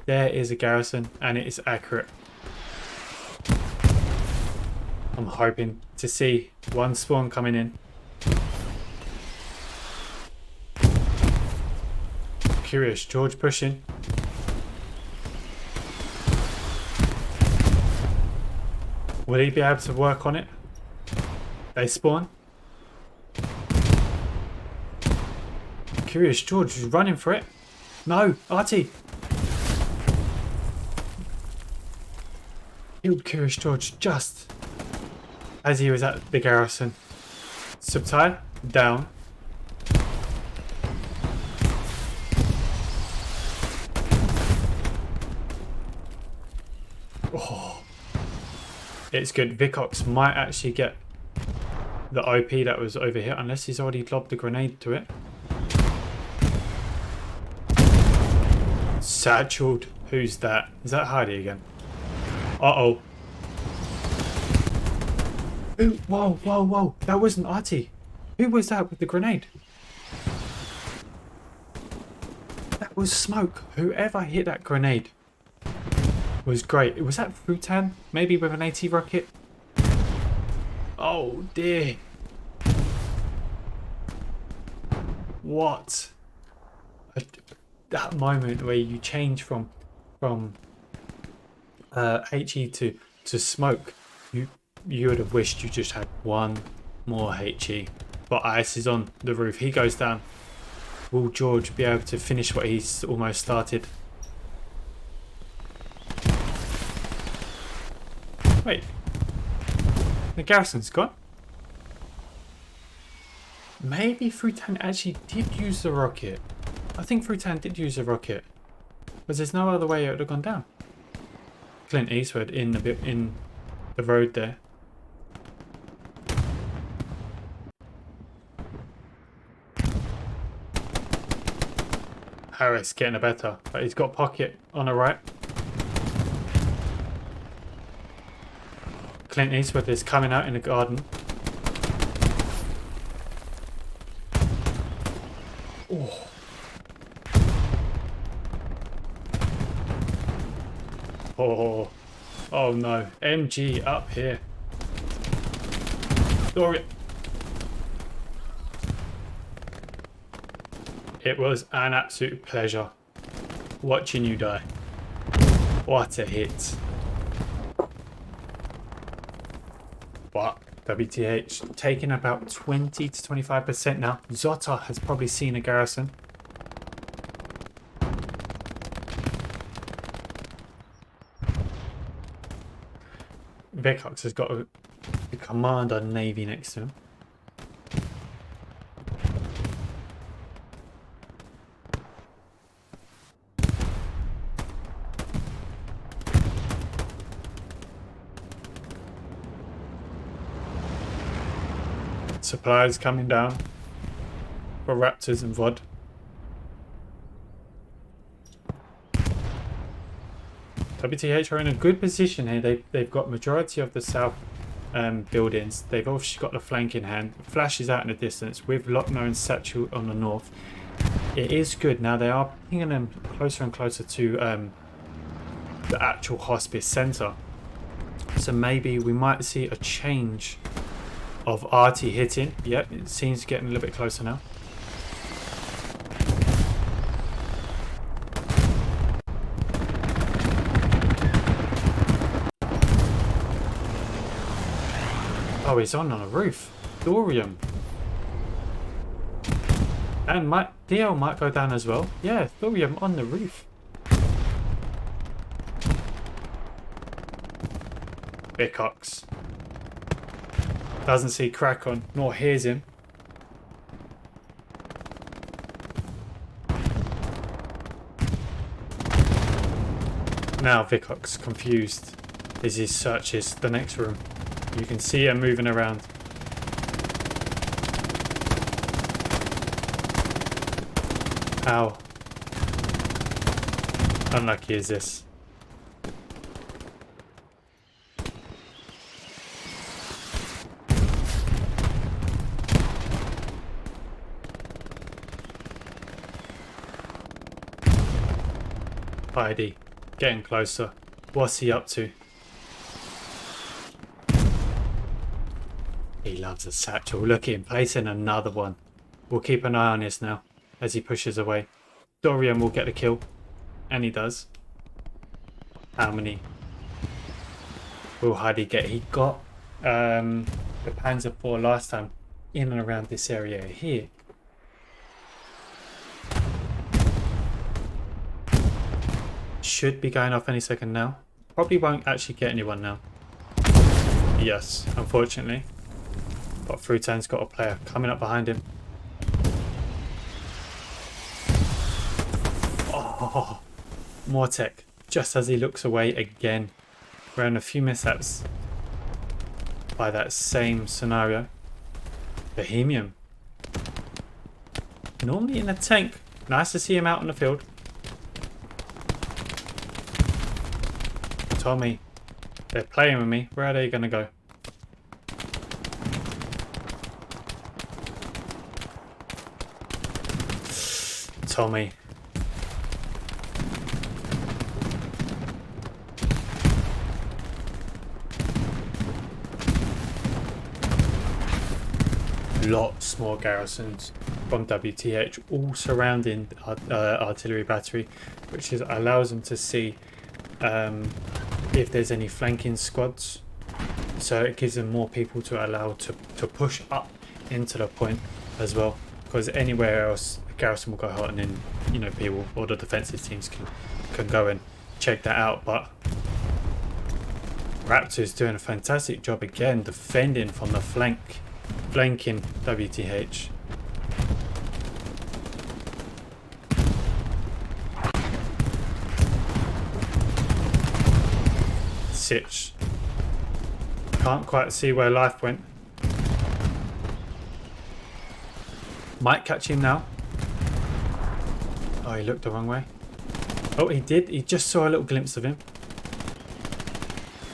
There is a garrison and it is accurate. I'm hoping to see one spawn coming in. Curious George pushing. Will he be able to work on it? They spawn. Curious George is running for it. No, Artie. Killed Curious George just as he was at the garrison. Subtile down. Oh, it's good. Vicox might actually get the OP that was over here, unless he's already lobbed the grenade to it. Satcheled. Who's that? Is that Heidi again? Uh-oh. Ooh, whoa, whoa, whoa. That wasn't Artie. Who was that with the grenade? That was Smoke. Whoever hit that grenade was great. Was that Futan? Maybe with an AT rocket? Oh dear. What? That moment where you change from HE to Smoke. You would have wished you just had one more HE. But Ice is on the roof. He goes down. Will George be able to finish what he's almost started? Wait. The garrison's gone? Maybe Frutan actually did use the rocket. I think Frutan did use the rocket. Because there's no other way it would have gone down. Clint Eastwood in the road there. Harris getting a better, but he's got pocket on the right. Clint Eastwood is coming out in the garden. Oh. Oh. Oh no. MG up here. Dorian. It was an absolute pleasure watching you die. What a hit. But WTH taking about 20 to 25% now. Zotta has probably seen a garrison. Vicox has got a commander navy next to him. Supplies coming down for Raptors and VOD. WTH are in a good position here. They've got majority of the south buildings. They've also got the flank in hand. Flash is out in the distance with Lochner and Satchel on the north. It is good. Now they are bringing them closer and closer to the actual hospice centre. So maybe we might see a change of RT hitting. Yep, it seems getting a little bit closer now. Oh, he's on a roof. Thorium. And DL might go down as well. Yeah, Thorium on the roof. Bicox. Doesn't see Krakon, nor hears him. Now Vicox, confused, as he searches the next room. You can see him moving around. How unlucky is this? Heidi, getting closer. What's he up to? He loves a satchel. Look at him placing another one. We'll keep an eye on this now as he pushes away. Dorian will get the kill. And he does. How many will Heidi get? He got the Panzer IV last time in and around this area here. Should be going off any second now. Probably won't actually get anyone now. Yes, unfortunately. But Frutan's got a player coming up behind him. Oh, Mortek, just as he looks away again. We're in a few mishaps by that same scenario. Bohemian. Normally in a tank. Nice to see him out on the field. Tommy. They're playing with me. Where are they going to go? Tommy. Lots more garrisons from WTH, all surrounding artillery battery, which allows them to see if there's any flanking squads. So it gives them more people to allow to push up into the point as well. Because anywhere else, the garrison will go hot, and then people or the defensive teams can go and check that out. But Raptors doing a fantastic job again defending from the flanking WTH. Sitch. Can't quite see where life went. Might catch him now. Oh, he looked the wrong way. Oh, he did. He just saw a little glimpse of him.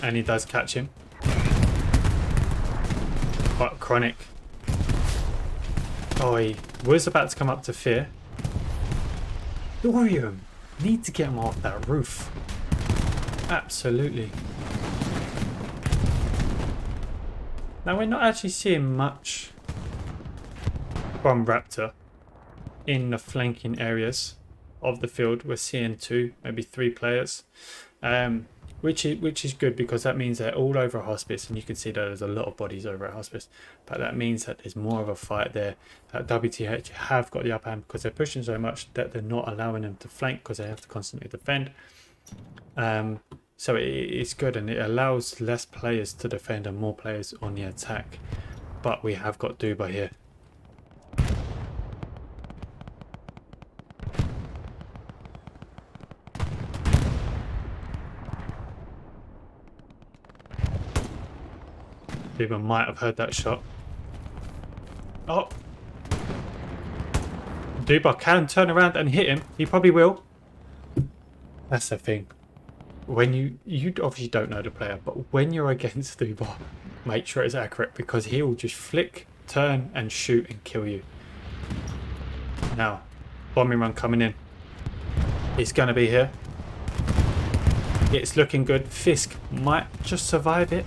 And he does catch him. Quite chronic. Oh, he was about to come up to Fear. Dorium! Need to get him off that roof. Absolutely. Now, we're not actually seeing much from Raptor in the flanking areas of the field. We're seeing 2, maybe 3 players, which is good, because that means they're all over a hospice, and you can see that there's a lot of bodies over at hospice, but that means that there's more of a fight there. That WTH have got the upper hand because they're pushing so much that they're not allowing them to flank, because they have to constantly defend. So it's good, and it allows less players to defend and more players on the attack. But we have got Duba here. Duba might have heard that shot. Oh! Duba can turn around and hit him. He probably will. That's the thing. When you obviously don't know the player, but when you're against Duba, make sure it's accurate, because he will just flick, turn and shoot and kill you. Now, bombing run coming in. It's going to be here. It's looking good. Fisk might just survive it.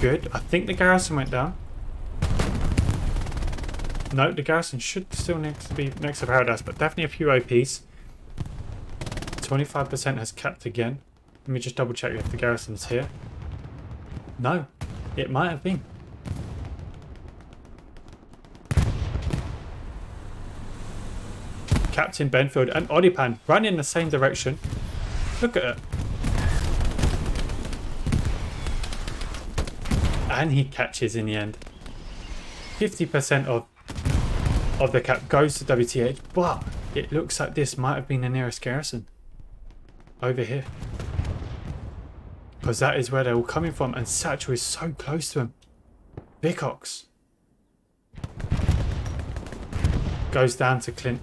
Good. I think the garrison went down. No, the garrison should still be next to Paradise, but definitely a few OPs. 25% has capped again. Let me just double check if the garrison's here. No, it might have been. Captain Benfield and Odipan run in the same direction. Look at it. And he catches in the end. 50% of the cap goes to WTH, but it looks like this might have been the nearest garrison. Over here. Because that is where they're all coming from, and Satchel is so close to him. Vicox goes down to Clint.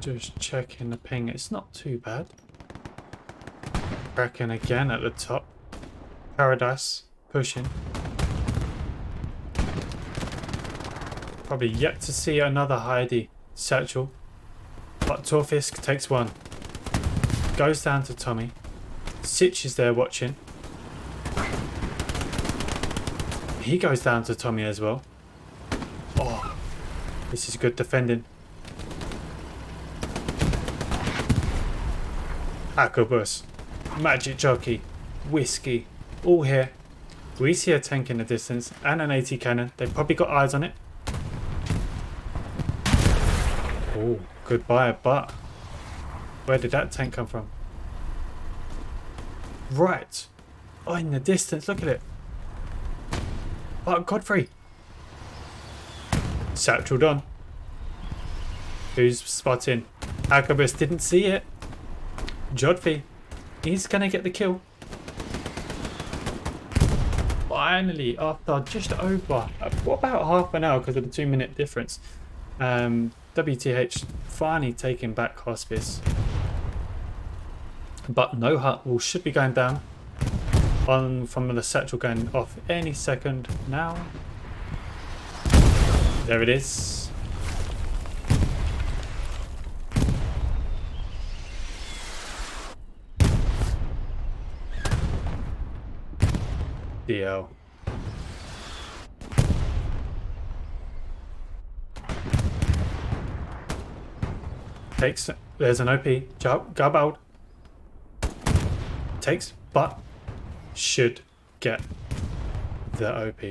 Just checking the ping. It's not too bad. Kraken again at the top. Paradise pushing. Probably yet to see another Heidi Satchel. But Torfisk takes one. Goes down to Tommy. Sitch is there watching. He goes down to Tommy as well. Oh, this is good defending. Hackobus, Magic Jockey, Whiskey, all here. We see a tank in the distance and an AT cannon. They've probably got eyes on it. Oh, goodbye, but where did that tank come from? Right. Oh, in the distance, look at it. Oh, Godfrey. Satchel on. Who's spotting? Hackobus didn't see it. Jodfi, he's going to get the kill. Finally, after just over, what about half an hour because of the 2-minute difference, WTH finally taking back Hospice. But No Hut should be going down from the Satchel going off any second now. There it is. DL. Takes. There's an OP. Gabald. Takes, but should get the OP.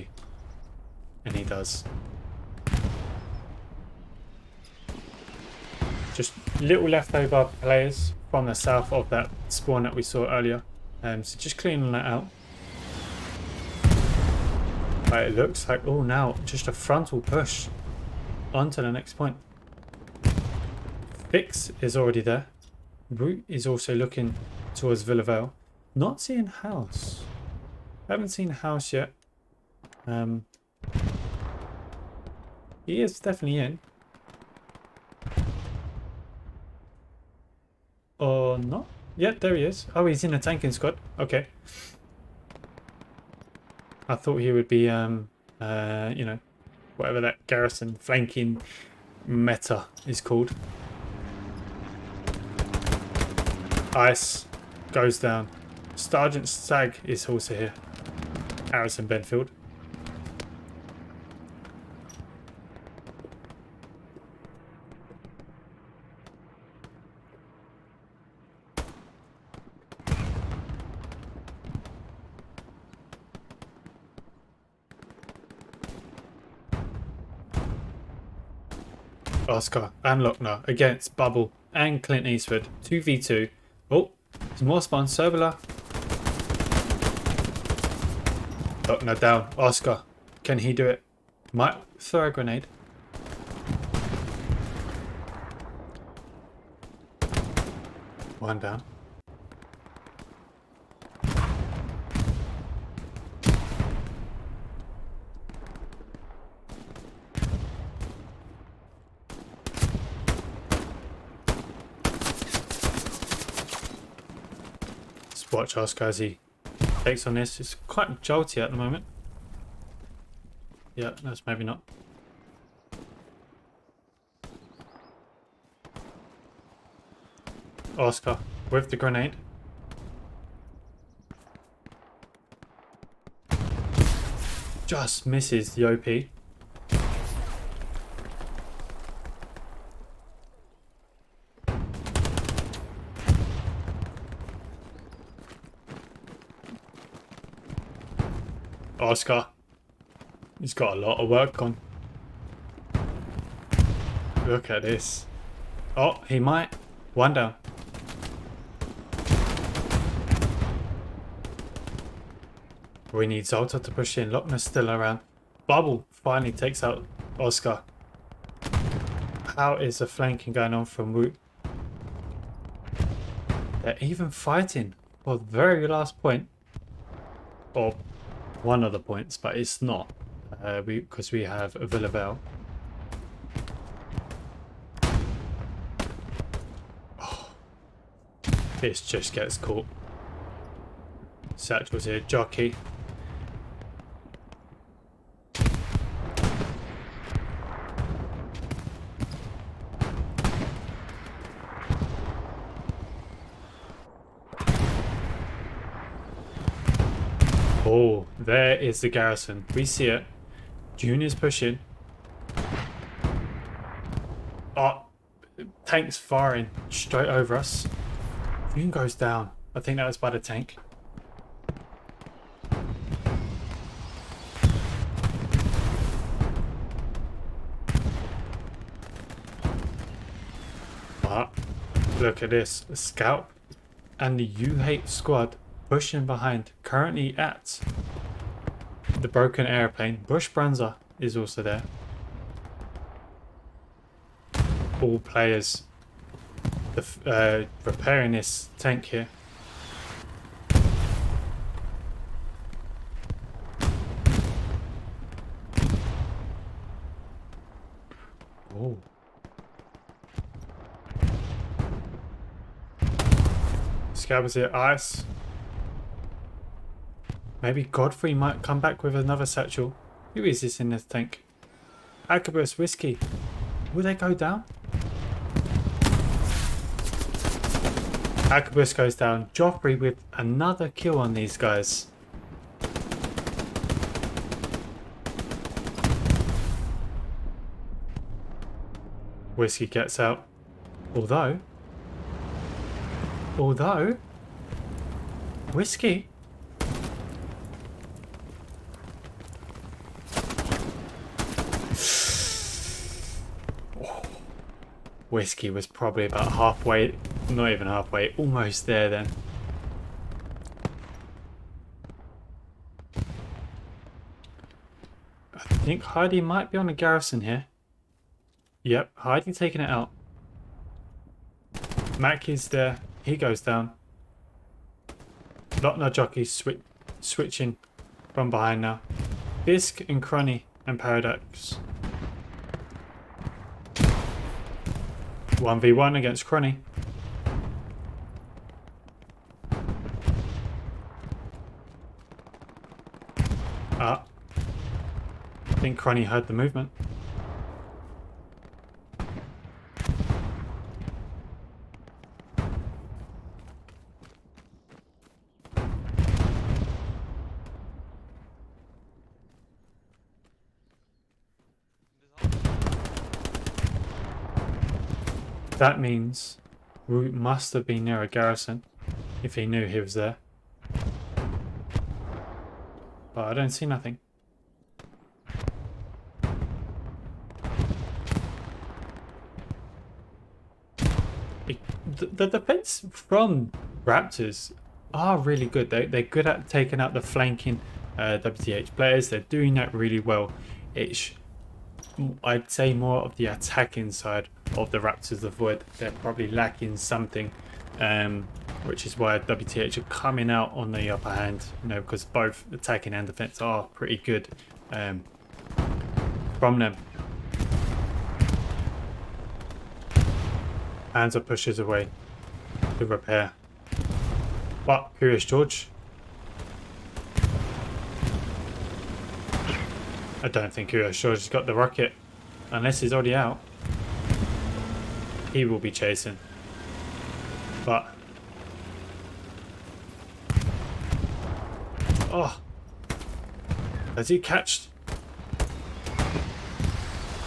And he does. Just little leftover players from the south of that spawn that we saw earlier. So just cleaning that out. But it looks like, oh, now just a frontal push onto the next point. Fix is already there. Root is also looking towards Villavale. Not seeing house. Haven't seen house yet. He is definitely in. Or not? Yeah, there he is. Oh, he's in a tanking squad. Okay. I thought he would be, you know, whatever that garrison flanking meta is called. Ice goes down. Sergeant Stag is also here. Harrison Benfield. Oscar and Lochner against Bubble and Clint Eastwood. 2v2. Oh, there's more spawn. Sobola. Lochner down. Oscar. Can he do it? Might throw a grenade. One down. Watch Oscar as he takes on this. It's quite jolty at the moment. Yeah, that's maybe not. Oscar with the grenade. Just misses the OP. Oscar. He's got a lot of work on. Look at this. Oh, he might. One down. We need Zolta to push in. Lochner's still around. Bubble finally takes out Oscar. How is the flanking going on from Woot? They're even fighting for the very last point. Or one of the points, but it's not. Because we have Villavelle. Oh, this just gets caught. Satchel's here. Jockey. Oh, there is the garrison. We see it. Junior's pushing. Oh, tank's firing straight over us. June goes down. I think that was by the tank. But look at this. A scout and the U-Hate squad pushing behind, currently at the broken airplane. Bush Branza is also there. All players repairing this tank here. Oh. Scabs here, ice. Maybe Godfrey might come back with another satchel. Who is this in this tank? Agabus Whiskey. Will they go down? Agabus goes down. Joffrey with another kill on these guys. Whiskey gets out. Although Whiskey Whiskey was probably about halfway, not even halfway, almost there then. I think Heidi might be on a garrison here. Yep, Heidi taking it out. Mac is there. He goes down. Lotnar jockey switching from behind now. Fisk and Crunny and Paradox. 1v1 against Crunny. I think Crunny heard the movement. That means Root must have been near a garrison if he knew he was there. But I don't see nothing. The defense from Raptors are really good. They're good at taking out the flanking WTH players. They're doing that really well. I'd say more of the attacking side of the Raptors of Void. They're probably lacking something, which is why WTH are coming out on the upper hand, because both attacking and defense are pretty good from them. Hands are pushes away to repair. But Curious George, I don't think Curious George has got the rocket unless he's already out. He will be chasing. But oh, has he catched?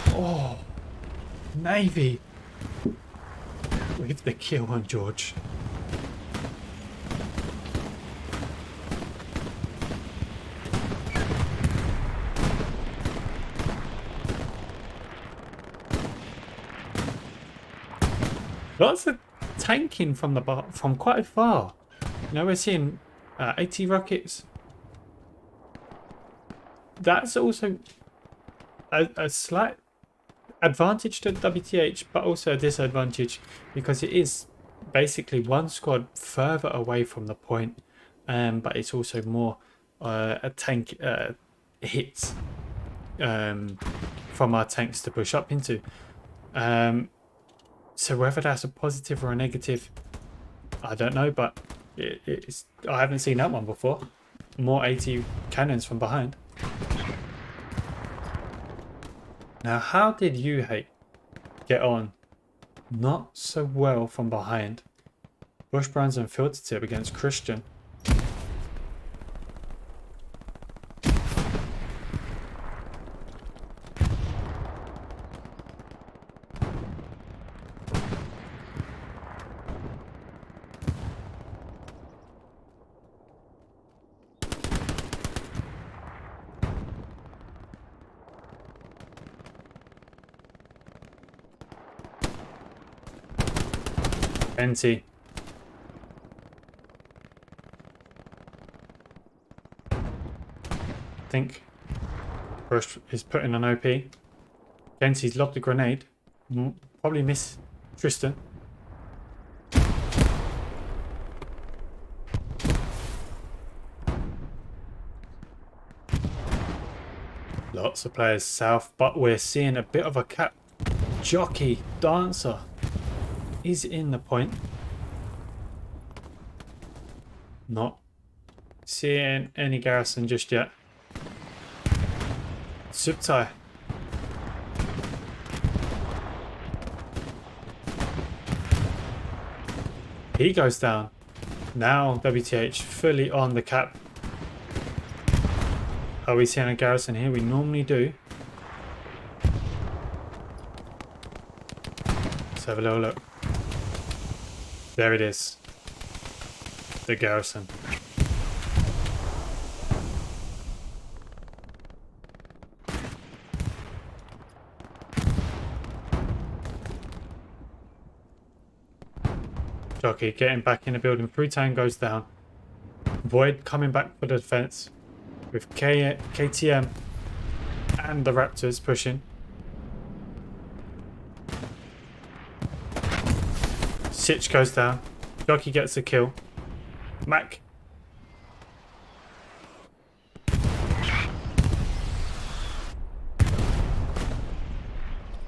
Oh, Navy with the kill on George. Lots of tanking from from quite far. We're seeing 80 rockets. That's also a slight advantage to WTH, but also a disadvantage because it is basically one squad further away from the point, but it's also more a tank hits from our tanks to push up into. So whether that's a positive or a negative, I don't know, but I haven't seen that one before. More 80 cannons from behind. Now, how did you get on not so well from behind? Bush Brands and Filter Tip against Christian. NT. I think Bush is putting an OP. Gensi's lobbed a grenade. Probably miss Tristan. Lots of players south, but we're seeing a bit of a cap. Jockey, Dancer is in the point. Not seeing any garrison just yet. Subtai. He goes down. Now WTH fully on the cap. Are we seeing a garrison here? We normally do. Let's have a little look. There it is. The garrison. Jockey getting back in the building. Frutan goes down. Void coming back for the defense with KTM and the Raptors pushing. Sitch goes down. Jockey gets a kill. Mac.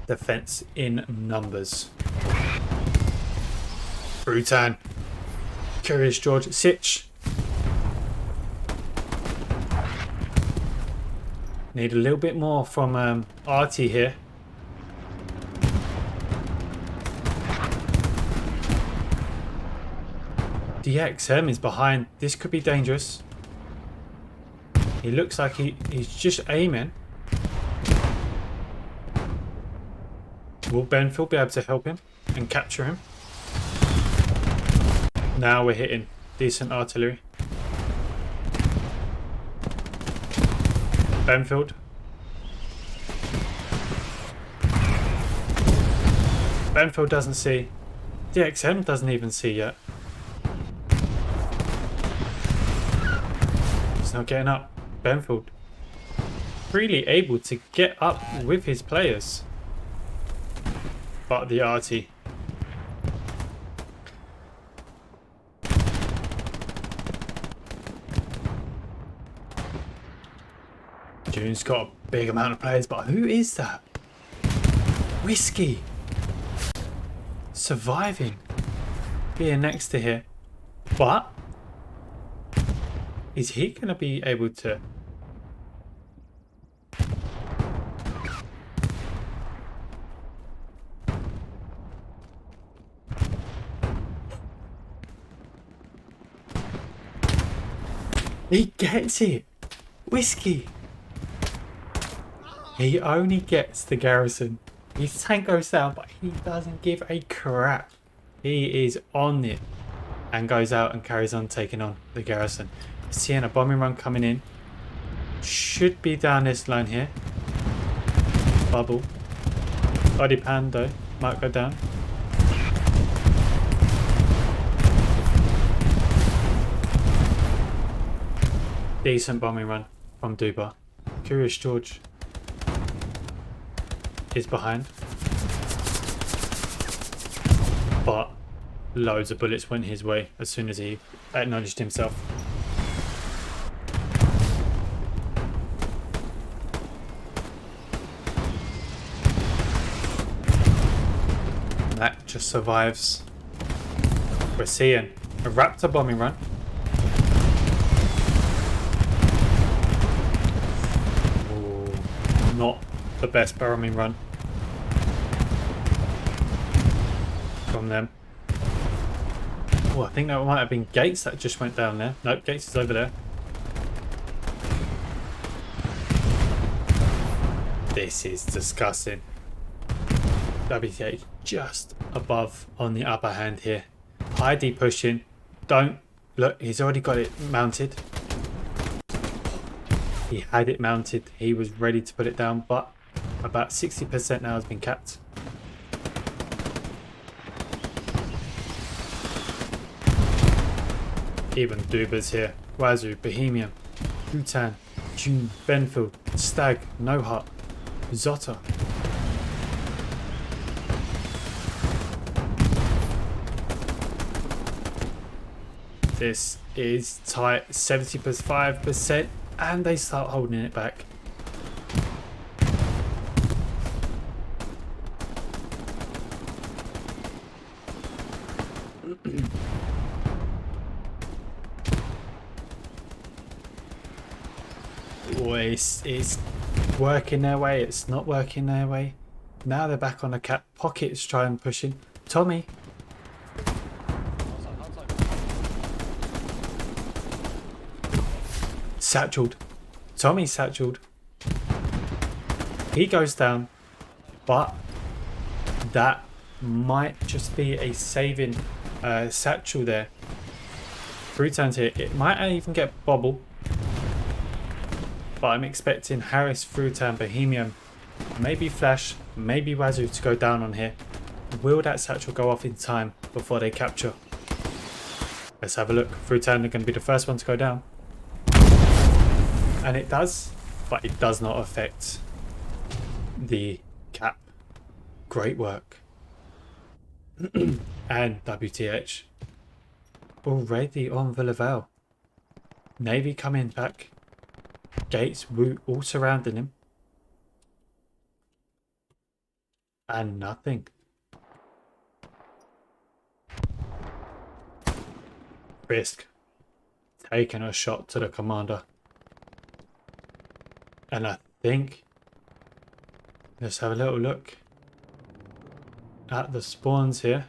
Defense in numbers. Frutan. Curious George. Sitch. Need a little bit more from Artie here. DXM is behind. This could be dangerous. He looks like he's just aiming. Will Benfield be able to help him and capture him? Now we're hitting decent artillery. Benfield. Benfield doesn't see. DXM doesn't even see yet. He's not getting up. Benfield. Really able to get up with his players. But the arty. June's got a big amount of players, but who is that? Whiskey. Surviving. Being next to here. But is he going to be able to... He gets it. Whiskey. He only gets the garrison. His tank goes down, but he doesn't give a crap. He is on it and goes out and carries on taking on the garrison. Seeing a bombing run coming in. Should be down this line here. Bubble. Body pan though. Might go down. Decent bombing run from Duba. Curious George is behind. But loads of bullets went his way as soon as he acknowledged himself. That just survives. We're seeing a Raptor bombing run. Ooh, not the best bombing run from them. Oh, I think that might have been Gates that just went down there. Nope, Gates is over there. This is disgusting. WTH just above on the upper hand here. ID pushing. Don't look, he's already got it mounted. He had it mounted. He was ready to put it down, but about 60% now has been capped. Even Duba's here. Wazoo, Bohemian, Bhutan, June, Benfield, Stag, No Hut, Zotta. This is tight, 75%, and they start holding it back. Oh, it's working their way, it's not working their way. Now they're back on the cap. Pockets trying pushing. Tommy. Satcheled. Tommy satcheled. He goes down, but that might just be a saving satchel there. Frutan's here. It might even get bobble, but I'm expecting Harris, Frutan, Bohemian, maybe Flash, maybe Wazoo to go down on here. Will that satchel go off in time before they capture? Let's have a look. Through turn, they're going to be the first one to go down. And it does, but it does not affect the cap. Great work. And WTH already on Villavelle. Navy coming back. Gates, Wu all surrounding him. And nothing. Risk taking a shot to the commander. And I think, let's have a little look at the spawns here.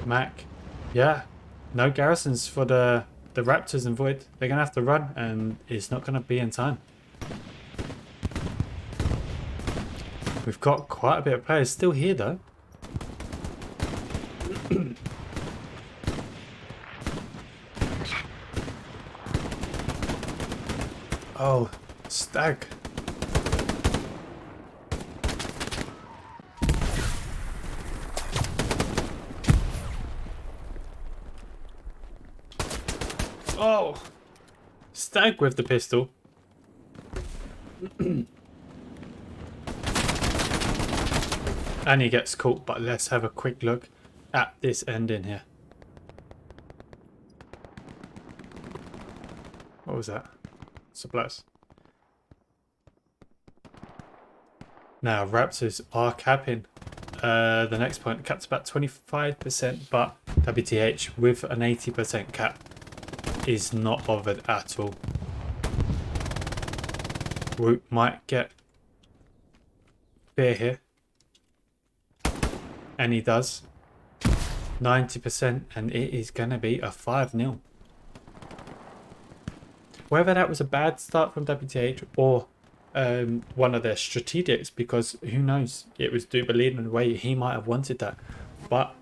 Mac, yeah, no garrisons for the Raptors and Void. They're gonna have to run, and it's not gonna be in time. We've got quite a bit of players still here though. Oh, stag. Oh, stag with the pistol. And he gets caught, but let's have a quick look at this ending here. What was that? Supplies. Now, Raptors are capping. The next point capped about 25%, but WTH with an 80% cap is not bothered at all. Root might get fear here. And he does. 90%, and it is going to be a 5-0. Whether that was a bad start from WTH or one of their strategics, because who knows, it was Duberlin in the way he might have wanted that. But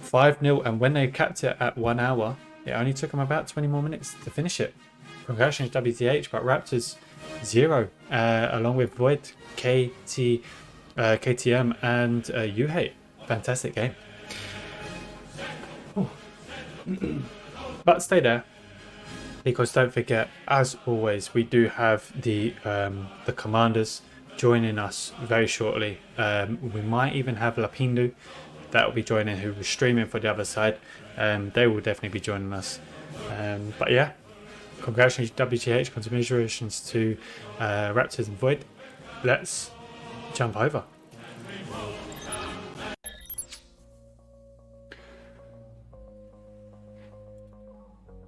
5-0, and when they capped it at 1 hour, it only took them about 20 more minutes to finish it. Congratulations WTH, but Raptors 0, along with Void, KTM and UHate. Fantastic game. But stay there, because don't forget, as always, we do have the commanders joining us very shortly. We might even have Lapindu that will be joining, who was streaming for the other side. They will definitely be joining us. But yeah, congratulations WTH, congratulations to Raptors and Void. Let's jump over.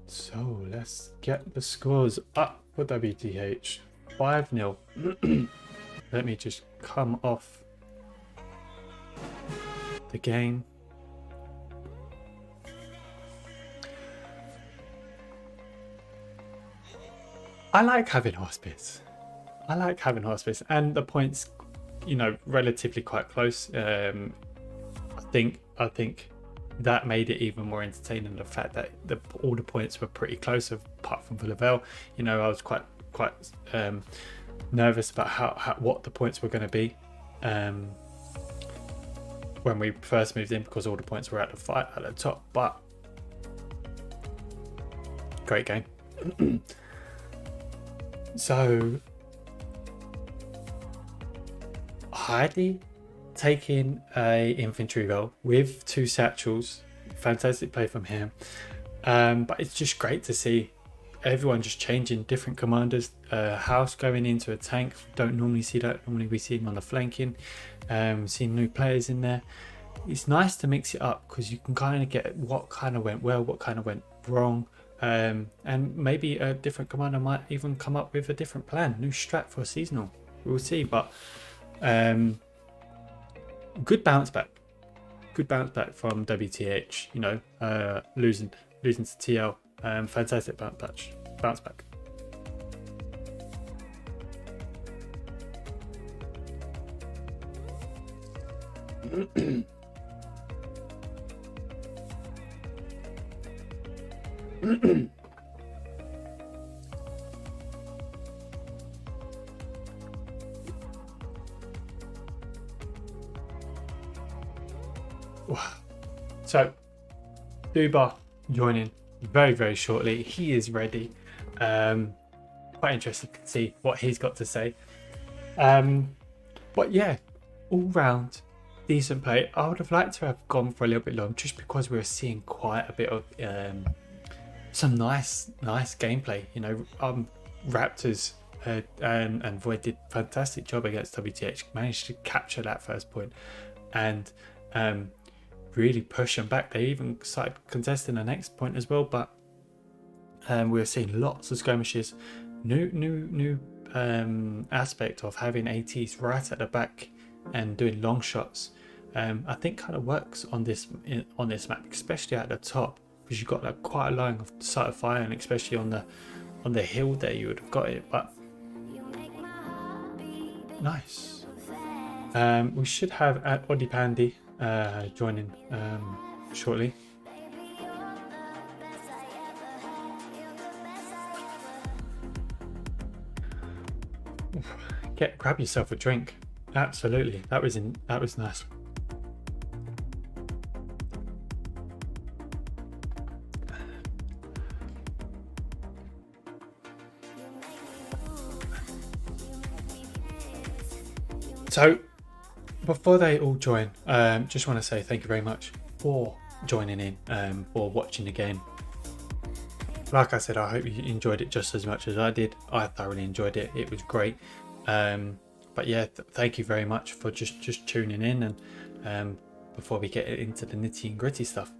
So let's get the scores up for WTH. 5-0. Let me just come off the game. I like having hospice. And the points, you know, relatively quite close. I think that made it even more entertaining. The fact that all the points were pretty close, apart from Villavelle. You know, I was quite nervous about how what the points were going to be when we first moved in, because all the points were at the top. But great game. So Heidi taking a infantry role with 2 satchels. Fantastic play from him. But it's just great to see everyone just changing different commanders. House going into a tank, don't normally see that. Normally we see him on the flanking. Seeing new players in there. It's nice to mix it up, because you can kind of get what kind of went well, what kind of went wrong. And maybe a different commander might even come up with a different plan, new strat for a seasonal. We'll see. But good bounce back from WTH. You know, losing to TL. Fantastic bounce back. Wow. So, Duba joining very, very shortly. He is ready. Quite interested to see what he's got to say. But yeah, all round decent play. I would have liked to have gone for a little bit long, just because we were seeing quite a bit of some nice gameplay. You know, Raptors and Void did a fantastic job against WTH. Managed to capture that first point and really push them back. They even started contesting the next point as well, but we were seeing lots of skirmishes. New aspect of having ATs right at the back and doing long shots. I think kind of works on this map, especially at the top, because you've got like quite a line of sight of fire, and especially on the hill there you would have got it. But nice. We should have Oddy Pandy joining shortly. Grab yourself a drink. Absolutely, that was nice. So, before they all join, just want to say thank you very much for joining in, for watching the game. Like I said, I hope you enjoyed it just as much as I did. I thoroughly enjoyed it. It was great. But yeah, thank you very much for just tuning in. And before we get into the nitty and gritty stuff.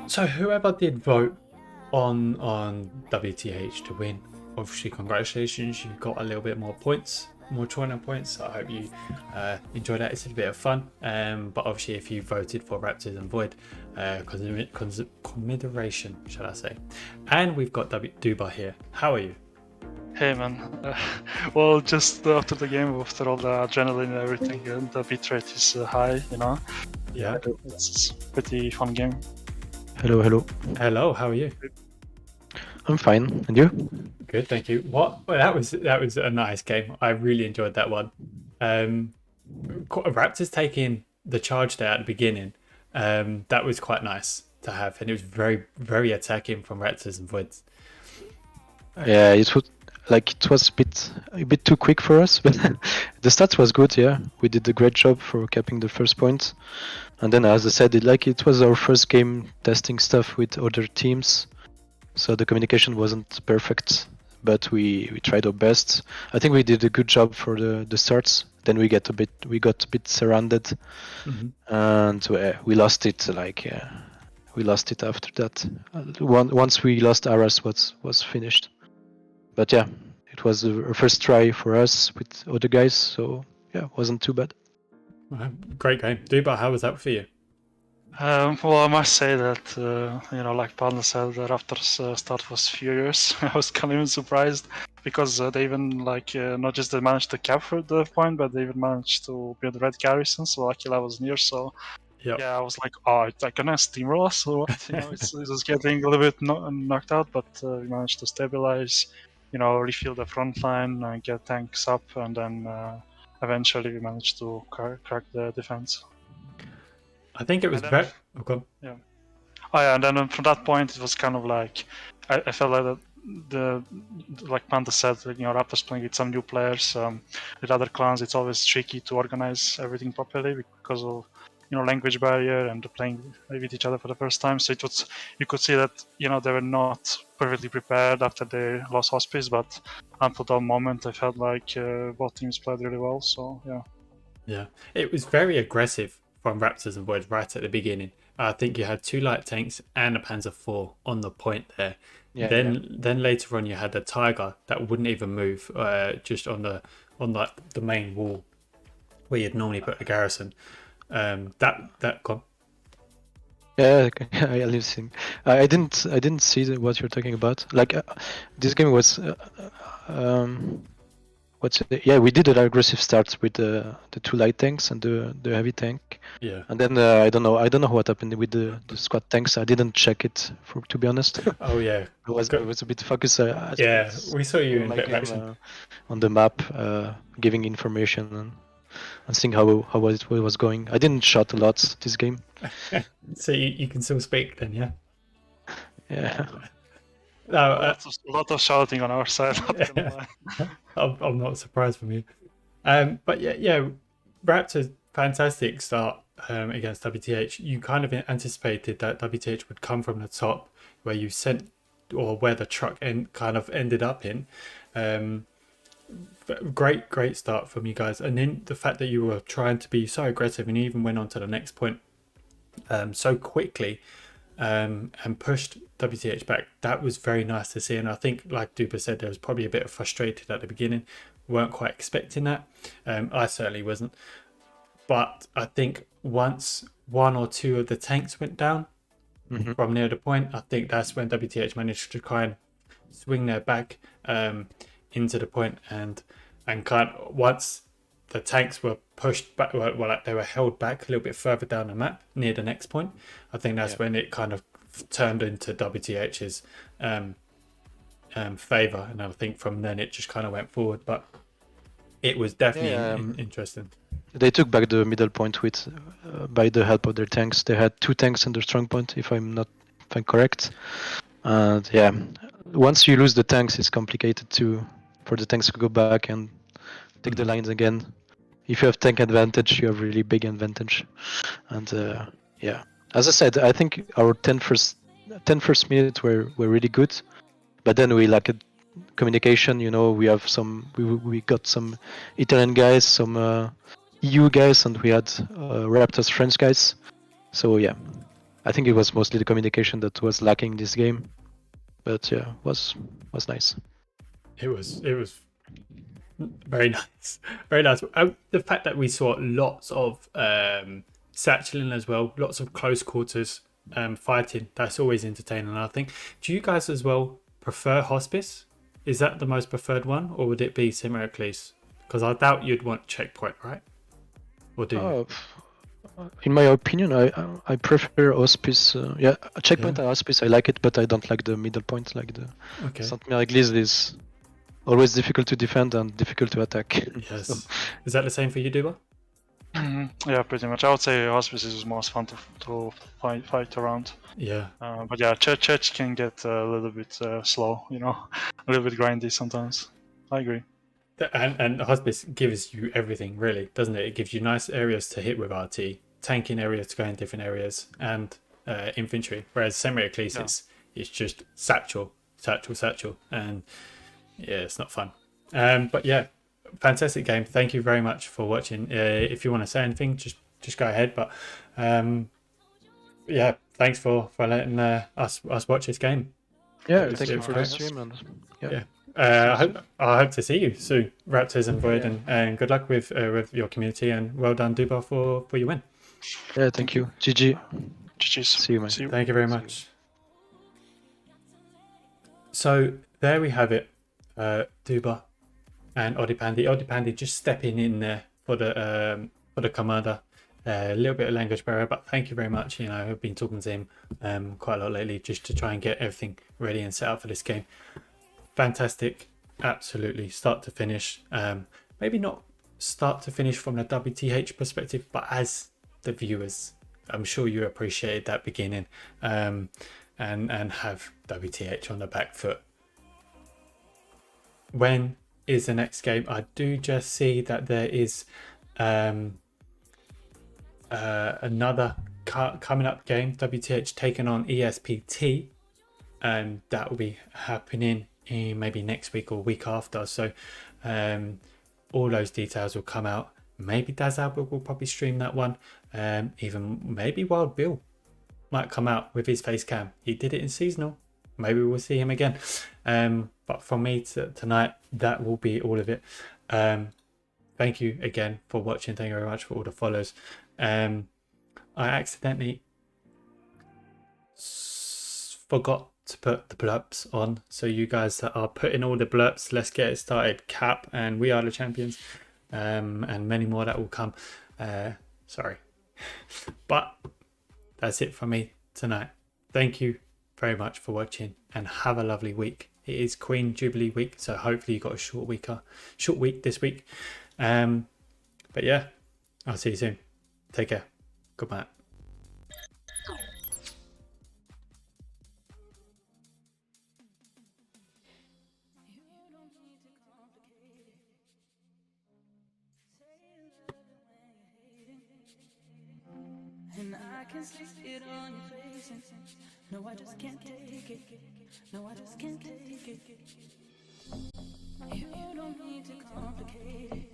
So whoever did vote on WTH to win, obviously congratulations, you got a little bit more points, more tournament points. I hope you enjoy that. It's a bit of fun, but obviously if you voted for Raptors and Void, commiseration, shall I say. And we've got Duba here. How are you? Hey man, well, just after the game, after all the adrenaline and everything, the bit rate is high, you know. Yeah, it's a pretty fun game. Hello, hello. Hello, how are you? I'm fine, and you? Good, thank you. Well, that was a nice game. I really enjoyed that one. Raptors taking the charge there at the beginning. That was quite nice to have, and it was very, very attacking from Raptors and Voids. Yeah, it was a bit too quick for us, but the stats was good. Yeah, we did a great job for capping the first point, and then, as I said, it was our first game testing stuff with other teams, so the communication wasn't perfect, but we tried our best. I think we did a good job for the starts. Then we got a bit surrounded, and we lost it. We lost it after that. Once we lost Aras, was finished. But yeah, it was a first try for us with other guys, so yeah, it wasn't too bad. Great game. Duba, how was that for you? Well, I must say that, like Panda said, the Raptors start was furious. I was kind of even surprised because they even, not just they managed to capture the point, but they even managed to build red garrison, so luckily I was near, so Yep. yeah, I was like, oh, they're gonna steamroll us or what? It's just getting a little bit knocked out, but we managed to stabilize, refill the front line, get tanks up, and then eventually we managed to crack the defense. I think it was very... Okay. Yeah. Oh yeah, and then from that point it was kind of like I felt like like Panda said, Raptors playing with some new players. With other clans, it's always tricky to organize everything properly because of language barrier and playing with each other for the first time. So you could see that they were not perfectly prepared after they lost Hospice, but until that moment I felt like both teams played really well. So yeah, it was very aggressive from Raptors and Void right at the beginning. I think you had 2 light tanks and a Panzer IV on the point there. Yeah, then later on you had a Tiger that wouldn't even move, just on the main wall where you'd normally put a garrison. That gone. Yeah, I listen. I didn't see what you're talking about. This game was Yeah, we did an aggressive start with the two light tanks and the heavy tank. Yeah. And then I don't know what happened with the squad tanks. I didn't check it to be honest. Oh yeah. I was a bit focused. Yeah, we saw you in my bit of game, action. on the map, giving information and seeing how it was going. I didn't shot a lot this game. So you can still speak then, yeah. Yeah. No, A lot of shouting on our side. Not gonna lie. I'm not surprised from you. But yeah, Raptors fantastic start against WTH. You kind of anticipated that WTH would come from the top, where you sent or where the truck kind of ended up in. Great start from you guys, and then the fact that you were trying to be so aggressive, and you even went on to the next point so quickly. And pushed WTH back. That was very nice to see. And I think, like Duper said, there was probably a bit of frustrated at the beginning. Weren't quite expecting that. I certainly wasn't. But I think once one or two of the tanks went down from near the point, I think that's when WTH managed to try and swing their back into the point and kind of, once the tanks were pushed back, like they were held back a little bit further down the map near the next point. I think that's when it kind of turned into WTH's favor, and I think from then it just kind of went forward. But it was definitely interesting. They took back the middle point with by the help of their tanks. They had two tanks in their strong point, if I'm correct. And yeah, once you lose the tanks, it's complicated for the tanks to go back and take the lines again. If you have tank advantage, you have really big advantage. And yeah, as I said, I think our 10 first minutes were really good, but then we lacked communication. We have we got some Italian guys, some EU guys, and we had Raptors French guys. So yeah, I think it was mostly the communication that was lacking this game. But yeah, was nice. It was very nice, very nice. The fact that we saw lots of satcheling as well, lots of close quarters fighting. That's always entertaining. And I think, do you guys as well prefer Hospice? Is that the most preferred one, or would it be Simmericles? Because I doubt you'd want Checkpoint, right? Or do you? In my opinion, I prefer Hospice. Yeah, Checkpoint and Hospice, I like it, but I don't like the middle point. Like the Saint-Mère-Église is always difficult to defend and difficult to attack. Yes. So. Is that the same for you, Duba? Yeah, pretty much. I would say Hospice is most fun to fight around. Yeah. But yeah, Church can get a little bit slow, a little bit grindy sometimes. I agree. And Hospice gives you everything, really, doesn't it? It gives you nice areas to hit with RT, tanking areas to go in different areas, and infantry. Whereas Saint-Mère-Église, it's just satchel, and yeah, it's not fun. But yeah, fantastic game. Thank you very much for watching. If you want to say anything, just go ahead. But yeah, thanks for letting us watch this game. Yeah, thank you for the stream. And yeah. I hope to see you soon, Raptors and Void, and good luck with your community, and well done, Duba, for your win. Yeah, thank you. GG. See you, man. Thank you very much. So there we have it, Duba and Odipandi. Odipandi just stepping in there for the commander. A little bit of language barrier, but thank you very much. I've been talking to him quite a lot lately just to try and get everything ready and set up for this game. Fantastic, absolutely, start to finish. Maybe not start to finish from the WTH perspective, but as the viewers, I'm sure you appreciated that beginning and have WTH on the back foot. When is the next game? I do just see that there is another coming up game, WTH taking on ESPT, and that will be happening maybe next week or week after. So all those details will come out. Maybe Daz Albert will probably stream that one. Even maybe Wild Bill might come out with his face cam. He did it in seasonal. Maybe we'll see him again. But from me tonight, that will be all of it. Thank you again for watching. Thank you very much for all the follows. I accidentally forgot to put the blurps on. So you guys that are putting all the blurps, let's get it started. Cap and We Are the Champions, and many more that will come. Sorry, but that's it from me tonight. Thank you very much for watching, and have a lovely week. It is Queen Jubilee week, so hopefully you got a short week this week. But yeah, I'll see you soon. Take care. Goodbye. And I can see it on your face. No, I just can't take it. No, I just can't take it. You don't need to complicate it.